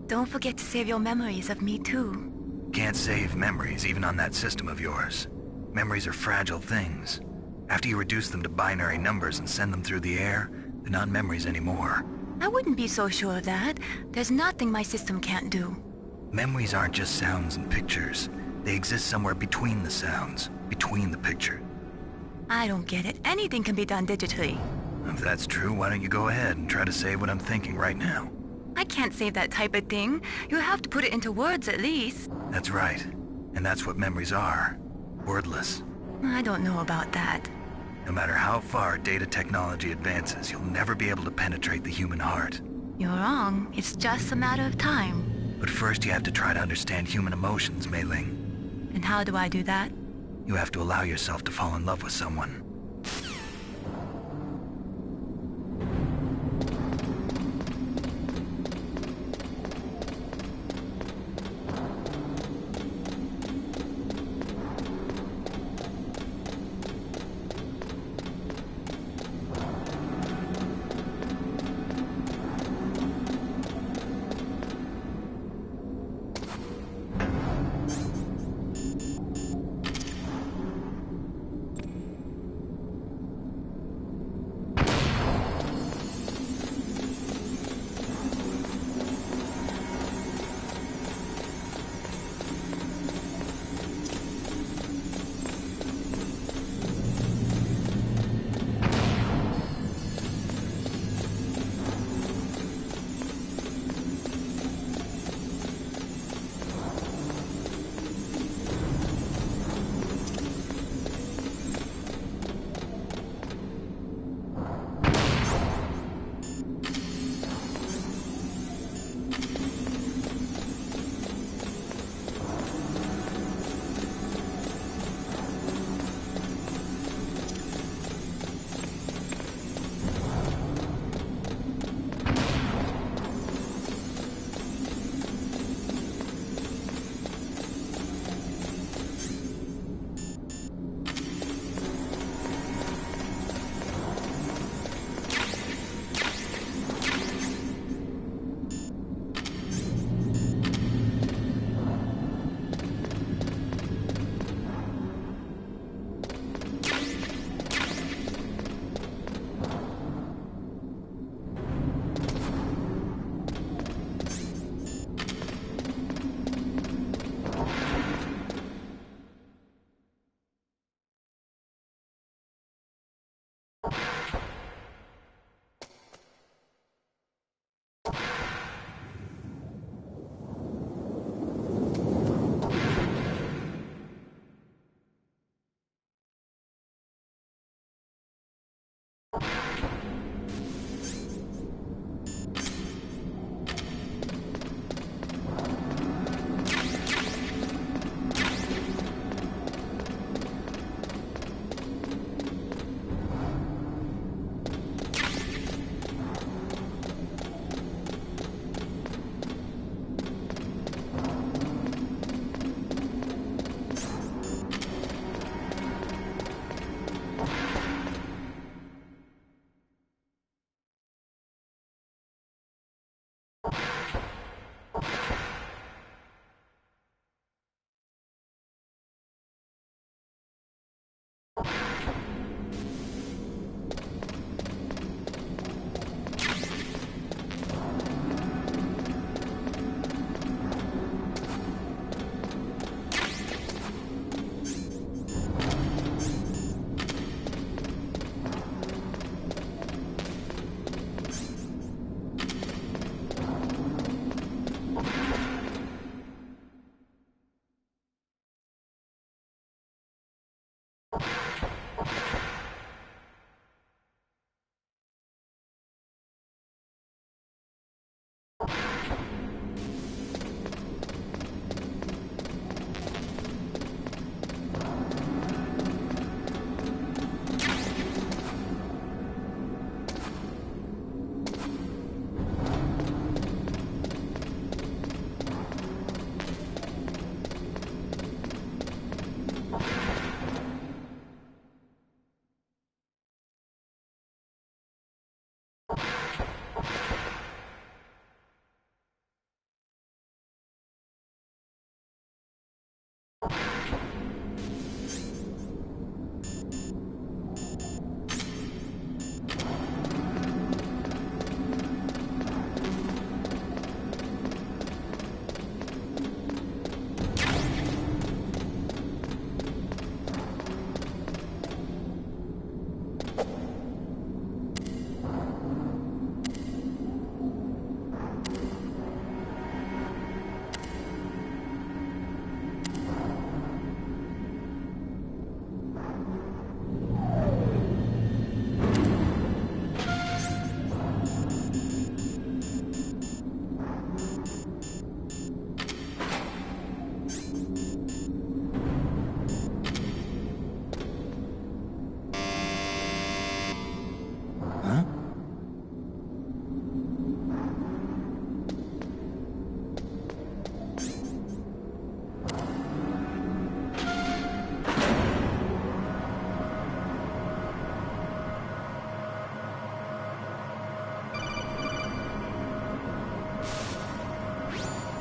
Don't forget to save your memories of me, too. Can't save memories even on that system of yours. Memories are fragile things. After you reduce them to binary numbers and send them through the air, they're not memories anymore. I wouldn't be so sure of that. There's nothing my system can't do. Memories aren't just sounds and pictures. They exist somewhere between the sounds, between the picture. I don't get it. Anything can be done digitally. If that's true, why don't you go ahead and try to say what I'm thinking right now? I can't save that type of thing. You have to put it into words at least. That's right. And that's what memories are. Wordless. I don't know about that. No matter how far data technology advances, you'll never be able to penetrate the human heart. You're wrong. It's just a matter of time. But first you have to try to understand human emotions, Mei Ling. And how do I do that? You have to allow yourself to fall in love with someone.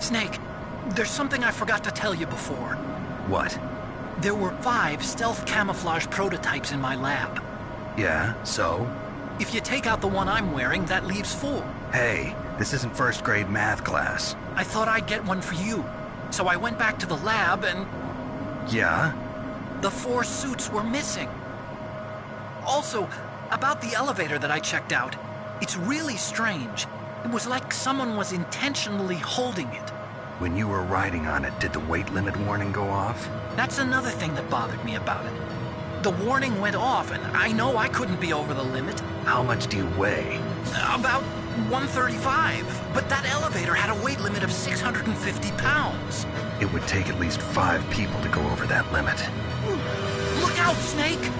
Snake, there's something I forgot to tell you before. What? There were 5 stealth camouflage prototypes in my lab. Yeah, so? If you take out the one I'm wearing, that leaves 4. Hey, this isn't first grade math class. I thought I'd get one for you. So I went back to the lab and... Yeah? The 4 suits were missing. Also, about the elevator that I checked out, it's really strange. It was like someone was intentionally holding it. When you were riding on it, did the weight limit warning go off? That's another thing that bothered me about it. The warning went off, and I know I couldn't be over the limit. How much do you weigh? About 135, but that elevator had a weight limit of 650 pounds. It would take at least 5 people to go over that limit. Look out, Snake!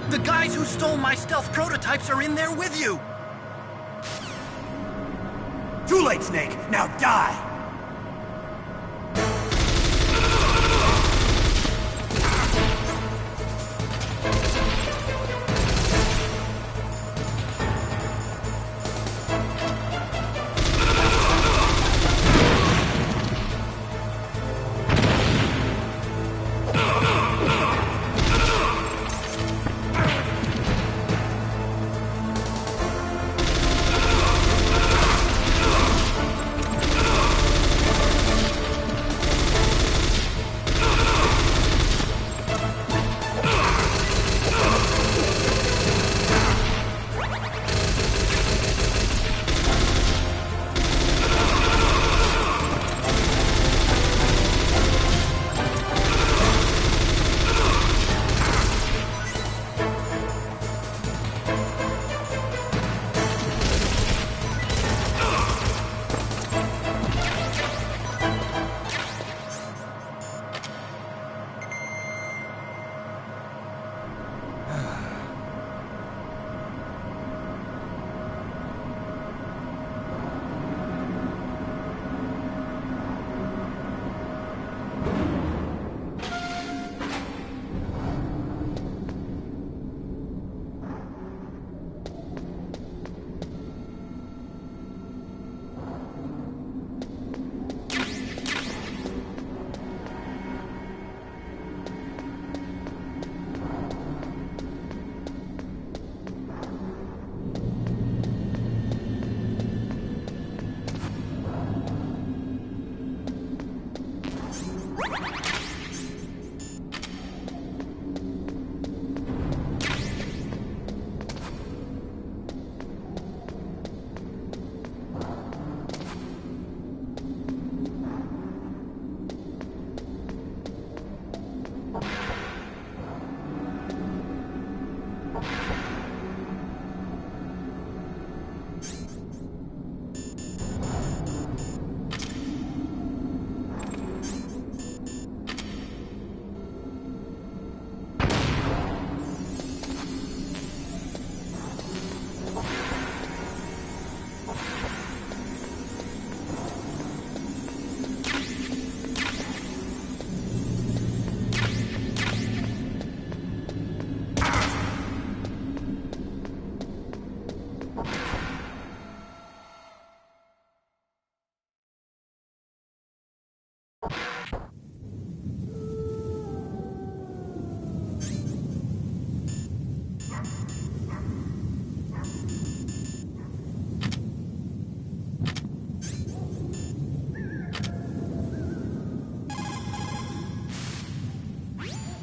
The guys who stole my stealth prototypes are in there with you! Too late, Snake! Now die!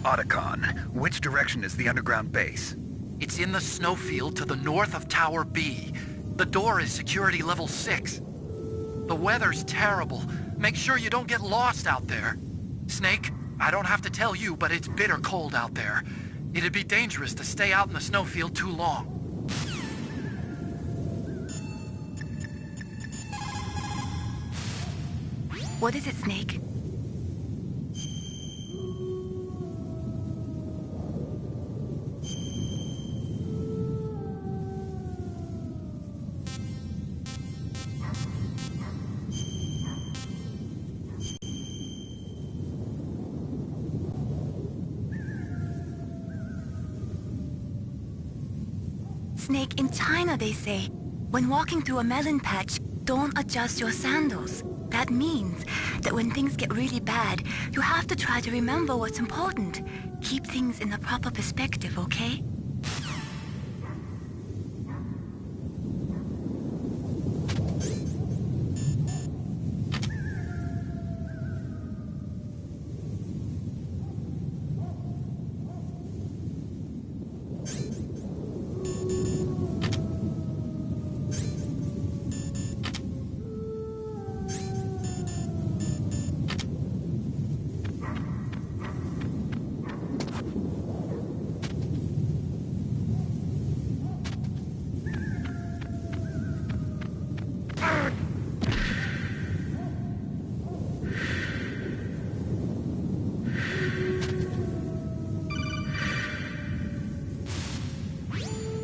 Otacon, which direction is the underground base? It's in the snowfield to the north of Tower B. The door is security level 6. The weather's terrible. Make sure you don't get lost out there. Snake, I don't have to tell you, but it's bitter cold out there. It'd be dangerous to stay out in the snowfield too long. What is it, Snake? Snake, in China they say, when walking through a melon patch, don't adjust your sandals. That means that when things get really bad, you have to try to remember what's important. Keep things in the proper perspective, okay?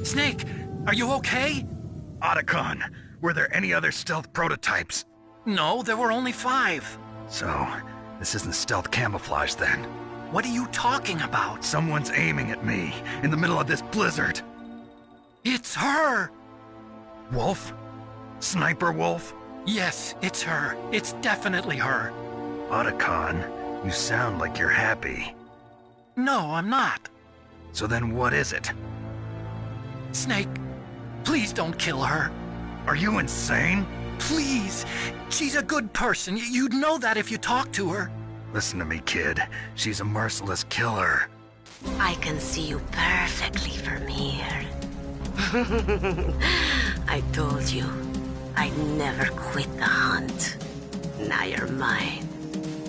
Snake, are you okay? Otacon, were there any other stealth prototypes? No, there were only 5. So, this isn't stealth camouflage then? What are you talking about? Someone's aiming at me, in the middle of this blizzard. It's her! Wolf? Sniper Wolf? Yes, it's her. It's definitely her. Otacon, you sound like you're happy. No, I'm not. So then what is it? Snake, please don't kill her. Are you insane? Please. She's a good person. You'd know that if you talked to her. Listen to me, kid. She's a merciless killer. I can see you perfectly from here. I told you, I'd never quit the hunt. Now you're mine.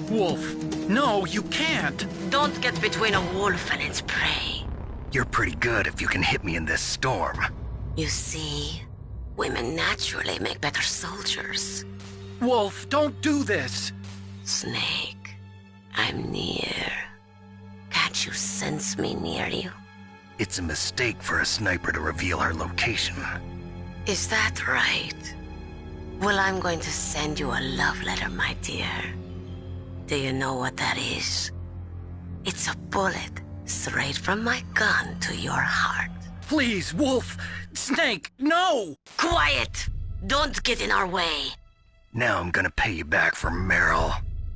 Wolf, no, you can't. Don't get between a wolf and its prey. You're pretty good if you can hit me in this storm. You see, women naturally make better soldiers. Wolf, don't do this. Snake, I'm near. Can't you sense me near you? It's a mistake for a sniper to reveal her location. Is that right? Well, I'm going to send you a love letter, my dear. Do you know what that is? It's a bullet straight from my gun to your heart. Please, Wolf! Snake, no! Quiet! Don't get in our way. Now I'm gonna pay you back for Meryl.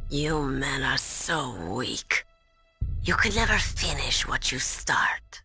You men are so weak. You can never finish what you start.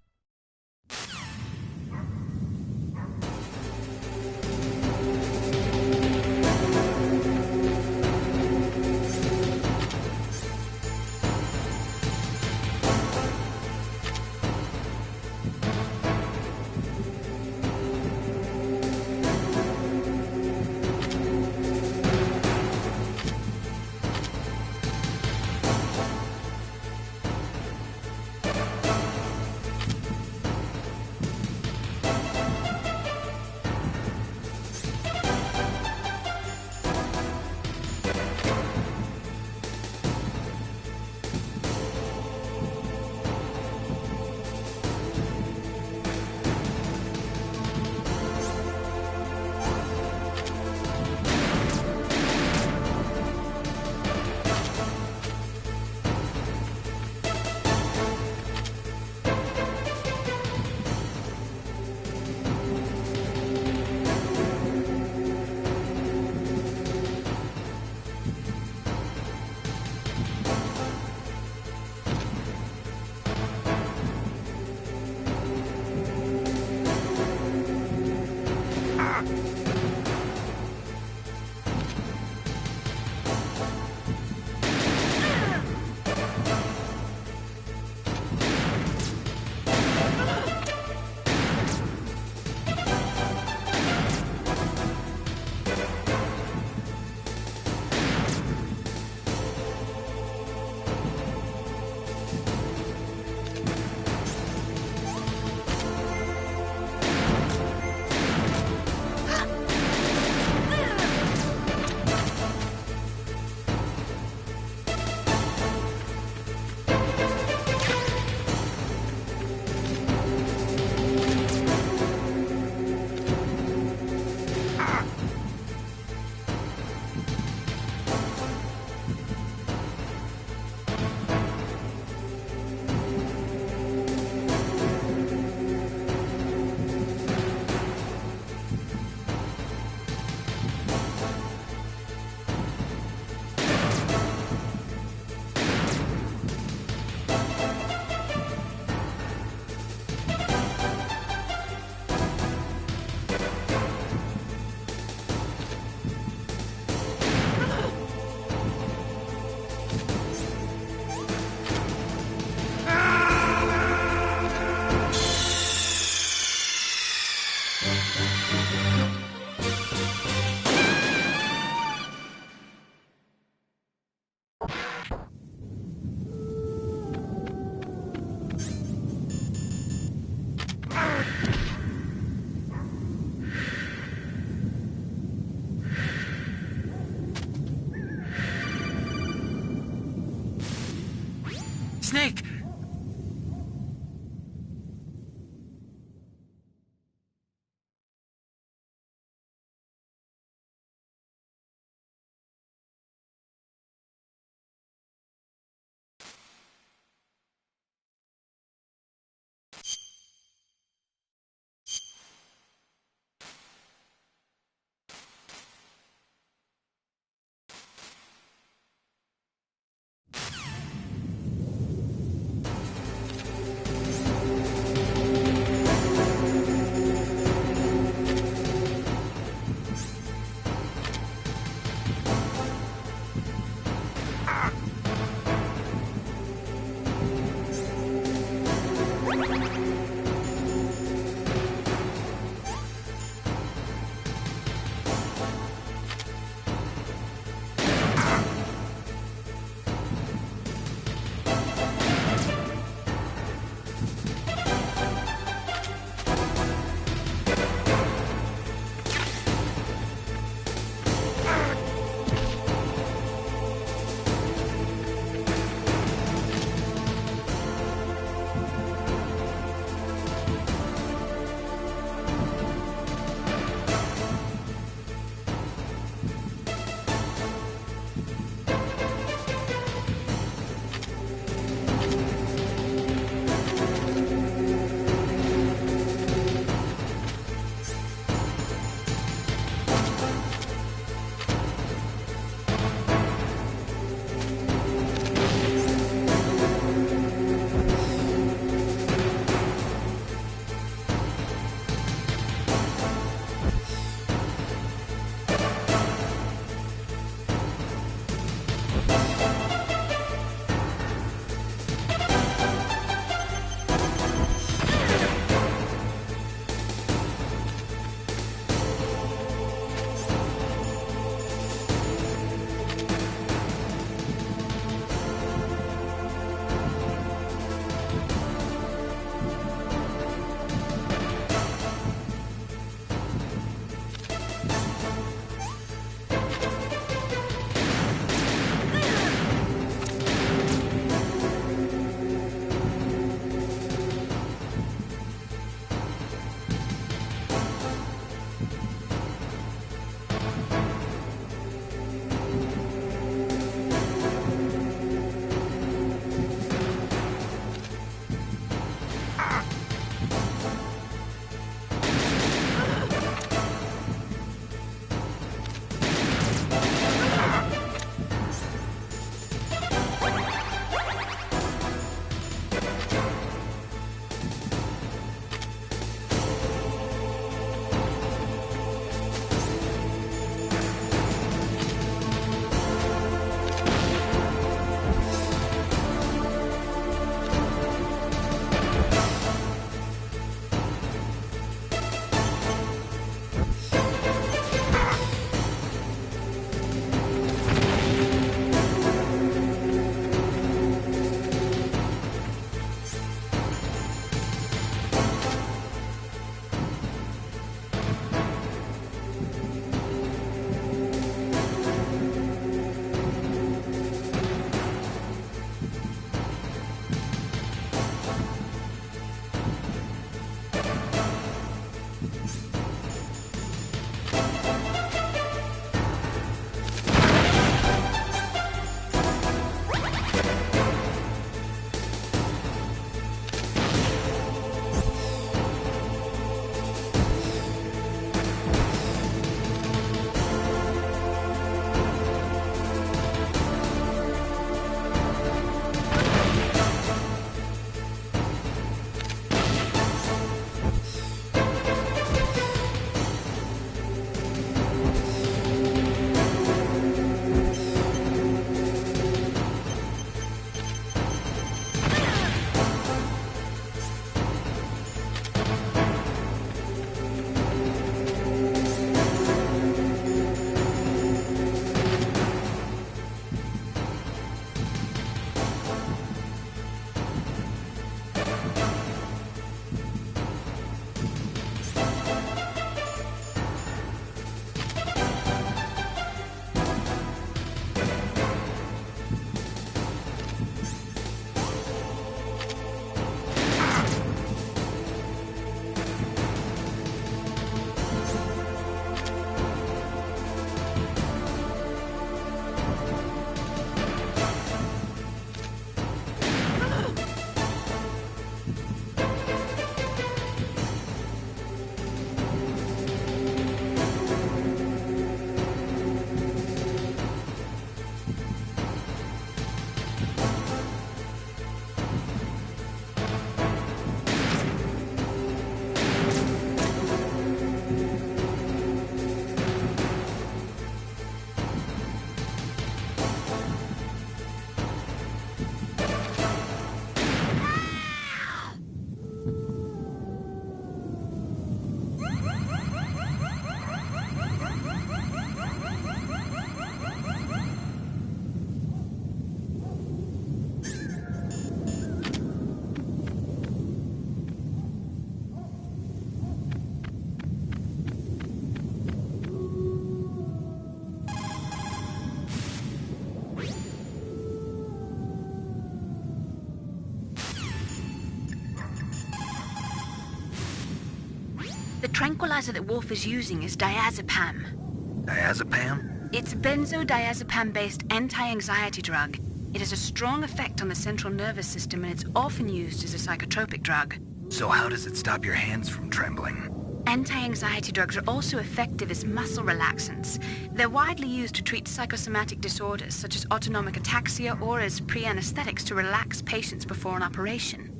The tranquilizer that Wolf is using is diazepam. Diazepam? It's a benzodiazepam-based anti-anxiety drug. It has a strong effect on the central nervous system, and it's often used as a psychotropic drug. So how does it stop your hands from trembling? Anti-anxiety drugs are also effective as muscle relaxants. They're widely used to treat psychosomatic disorders, such as autonomic ataxia, or as pre-anesthetics to relax patients before an operation.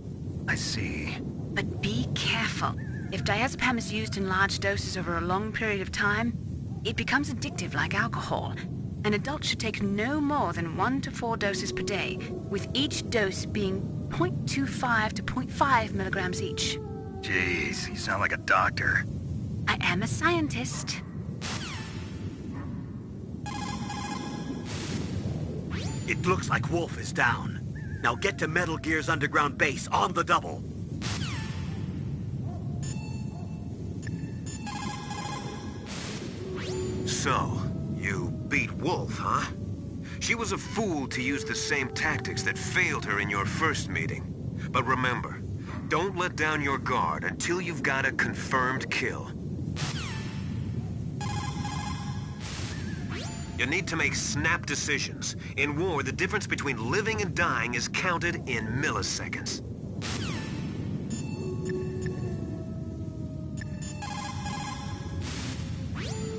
I see. But be careful. If diazepam is used in large doses over a long period of time, it becomes addictive like alcohol. An adult should take no more than 1 to 4 doses per day, with each dose being 0.25 to 0.5 milligrams each. Jeez, you sound like a doctor. I am a scientist. It looks like Wolf is down. Now get to Metal Gear's underground base on the double. So, you beat Wolf, huh? She was a fool to use the same tactics that failed her in your first meeting. But remember, don't let down your guard until you've got a confirmed kill. You need to make snap decisions. In war, the difference between living and dying is counted in milliseconds.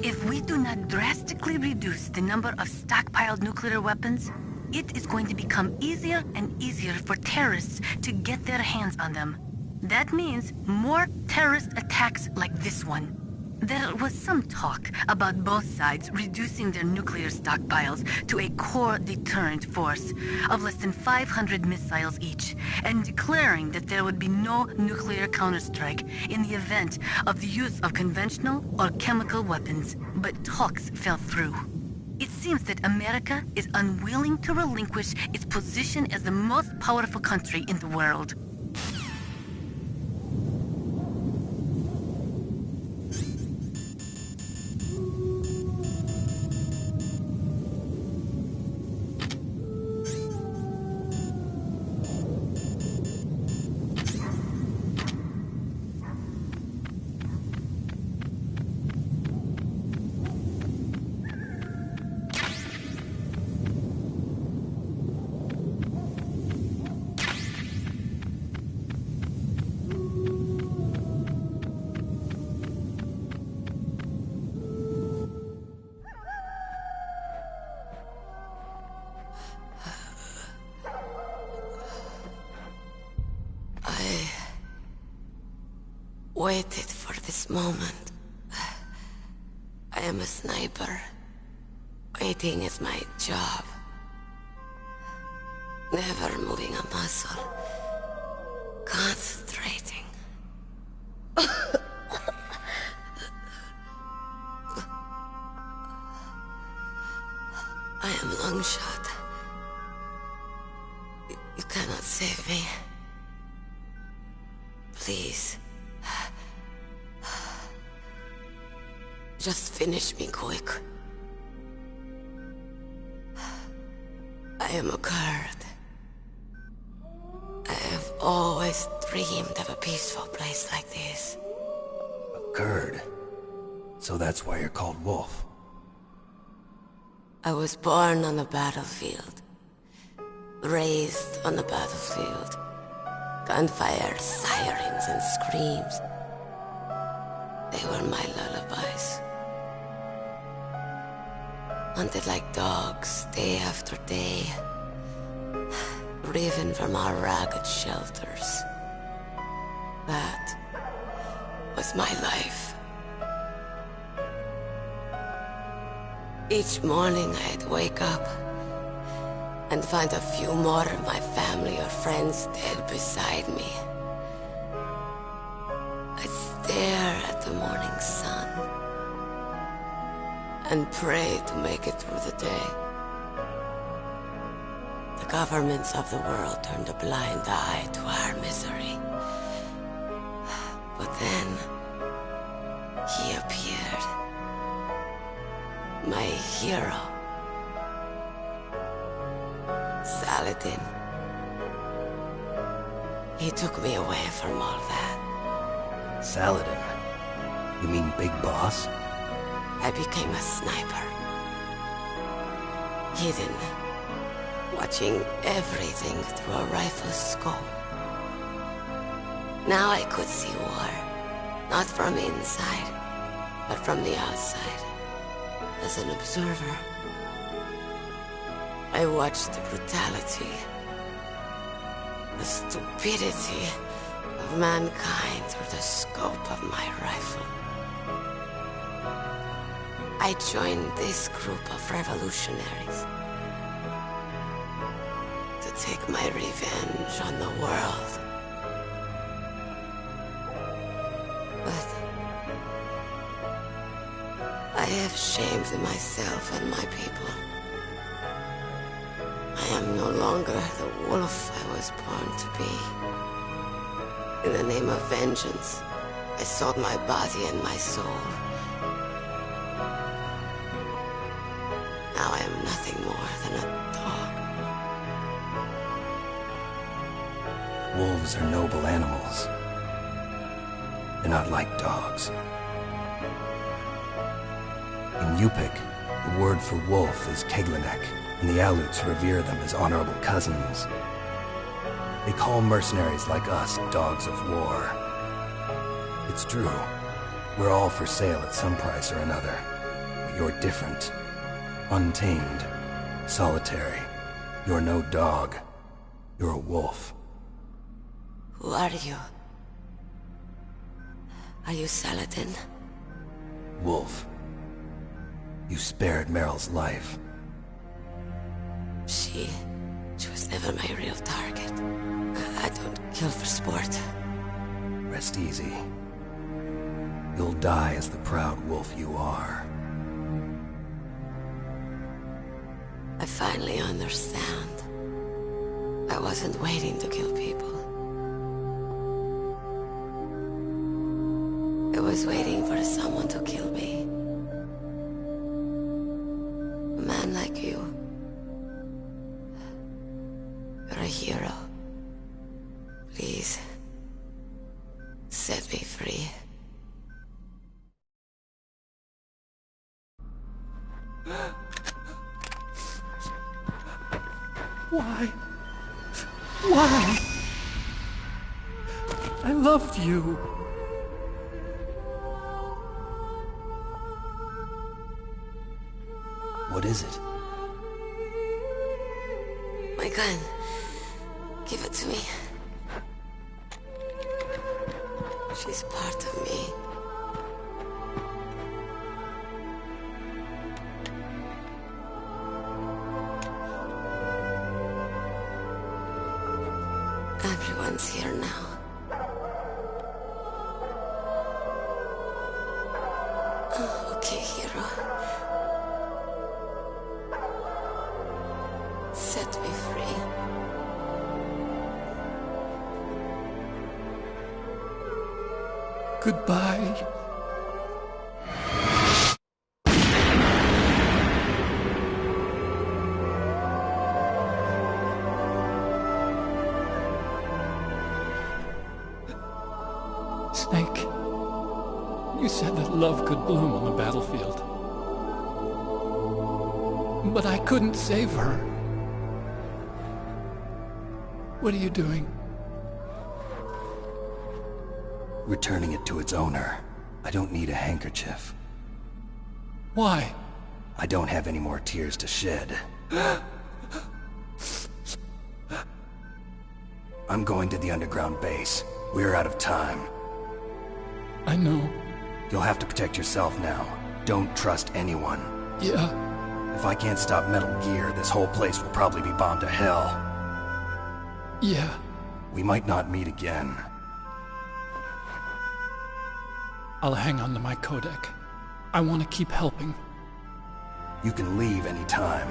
If we do not drastically reduce the number of stockpiled nuclear weapons, it is going to become easier and easier for terrorists to get their hands on them. That means more terrorist attacks like this one. There was some talk about both sides reducing their nuclear stockpiles to a core deterrent force of less than 500 missiles each, and declaring that there would be no nuclear counterstrike in the event of the use of conventional or chemical weapons. But talks fell through. It seems that America is unwilling to relinquish its position as the most powerful country in the world. Waited for this moment. I am a sniper. Waiting is my job. Never moving a muscle. Concentrating. I am Longshot. You cannot save me. Please. Just finish me quick. I am a Kurd. I have always dreamed of a peaceful place like this. A Kurd? So that's why you're called Wolf. I was born on the battlefield. Raised on the battlefield. Gunfire, sirens, and screams. They were my lullabies. Hunted like dogs, day after day. Driven from our ragged shelters. That was my life. Each morning I'd wake up and find a few more of my family or friends dead beside me. I'd stare at the morning sun and pray to make it through the day. The governments of the world turned a blind eye to our misery. But then, he appeared. My hero. Saladin. He took me away from all that. Saladin? You mean Big Boss? I became a sniper. Hidden, watching everything through a rifle's scope. Now I could see war, not from inside, but from the outside, as an observer. I watched the brutality, the stupidity of mankind through the scope of my rifle. I joined this group of revolutionaries to take my revenge on the world. But I have shamed myself and my people. I am no longer the wolf I was born to be. In the name of vengeance, I sold my body and my soul. Now I am nothing more than a dog. Wolves are noble animals. They're not like dogs. In Yupik, the word for wolf is Keglenek, and the Aleuts revere them as honorable cousins. They call mercenaries like us dogs of war. It's true. We're all for sale at some price or another. But you're different. Untamed. Solitary. You're no dog. You're a wolf. Who are you? Are you Saladin? Wolf. You spared Meryl's life. She was never my real target. I don't kill for sport. Rest easy. You'll die as the proud wolf you are. I finally understand. I wasn't waiting to kill people. I was waiting for someone to kill me. A man like you. You're a hero. Please, set me free. Why? Why? I loved you. What is it? My gun. Give it to me. She's part of me. Everyone's here now. Oh, okay, hero. Set me free. Goodbye. Snake, you said that love could bloom on the battlefield. But I couldn't save her. What are you doing? Returning it to its owner. I don't need a handkerchief. Why? I don't have any more tears to shed. I'm going to the underground base. We're out of time. I know. You'll have to protect yourself now. Don't trust anyone. Yeah. If I can't stop Metal Gear, this whole place will probably be bombed to hell. Yeah. We might not meet again. I'll hang on to my codec. I want to keep helping. You can leave any time.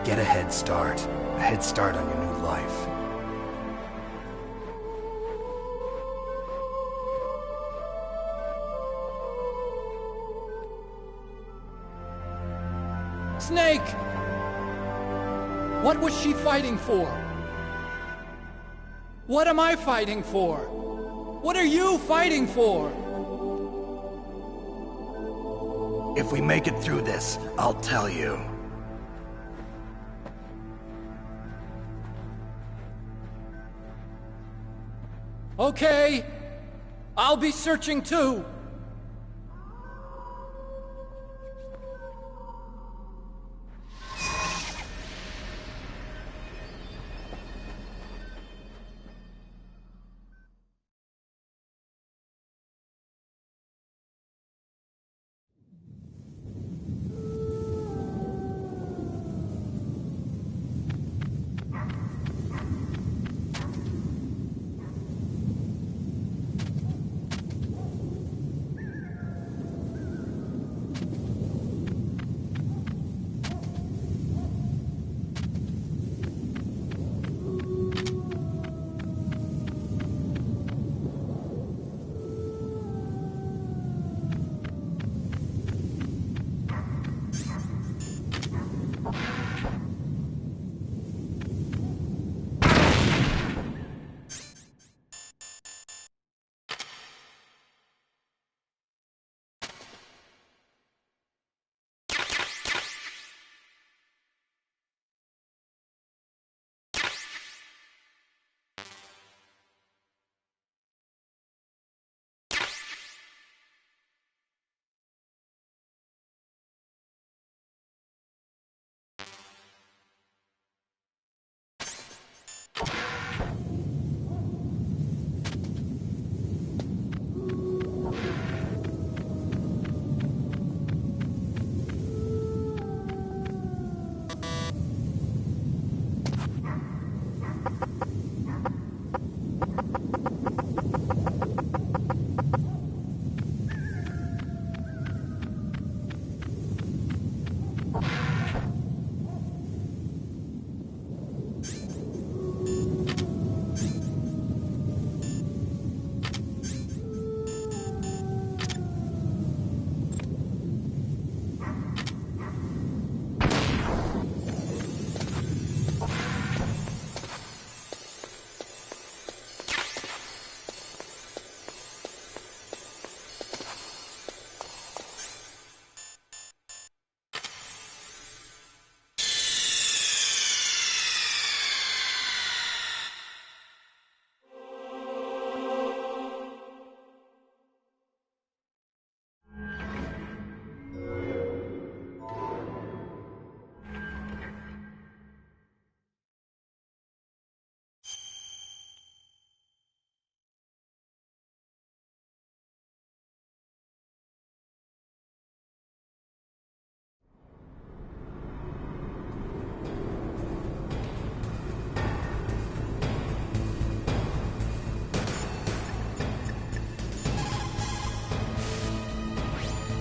Get a head start. A head start on your new life. Snake! What was she fighting for? What am I fighting for? What are you fighting for? If we make it through this, I'll tell you. Okay. I'll be searching too.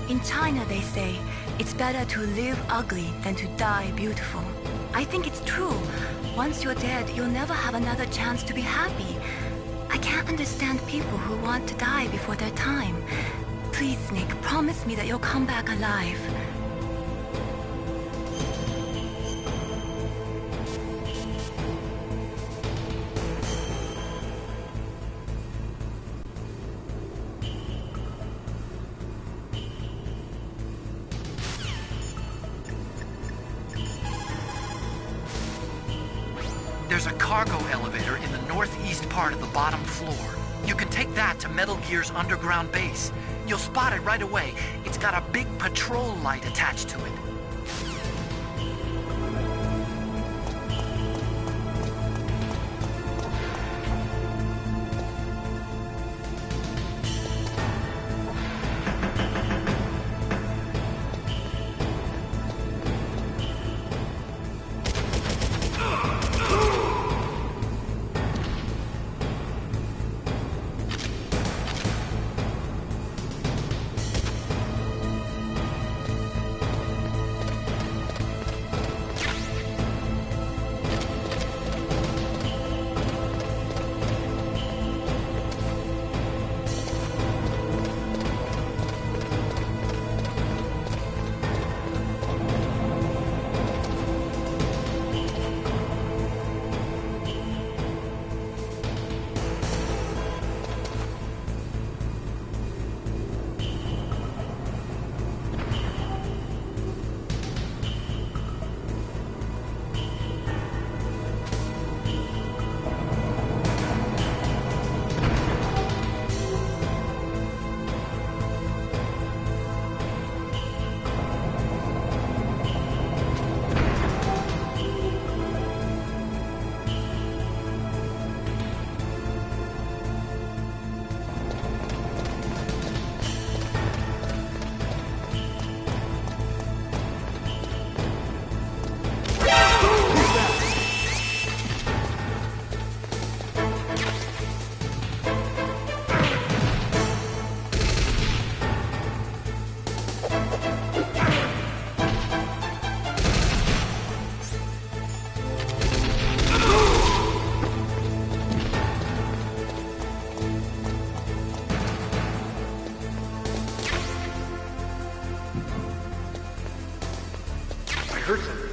In China, they say, it's better to live ugly than to die beautiful. I think it's true. Once you're dead, you'll never have another chance to be happy. I can't understand people who want to die before their time. Please, Snake, promise me that you'll come back alive. There's a cargo elevator in the northeast part of the bottom floor. You can take that to Metal Gear's underground base. You'll spot it right away. It's got a big patrol light attached to it. person.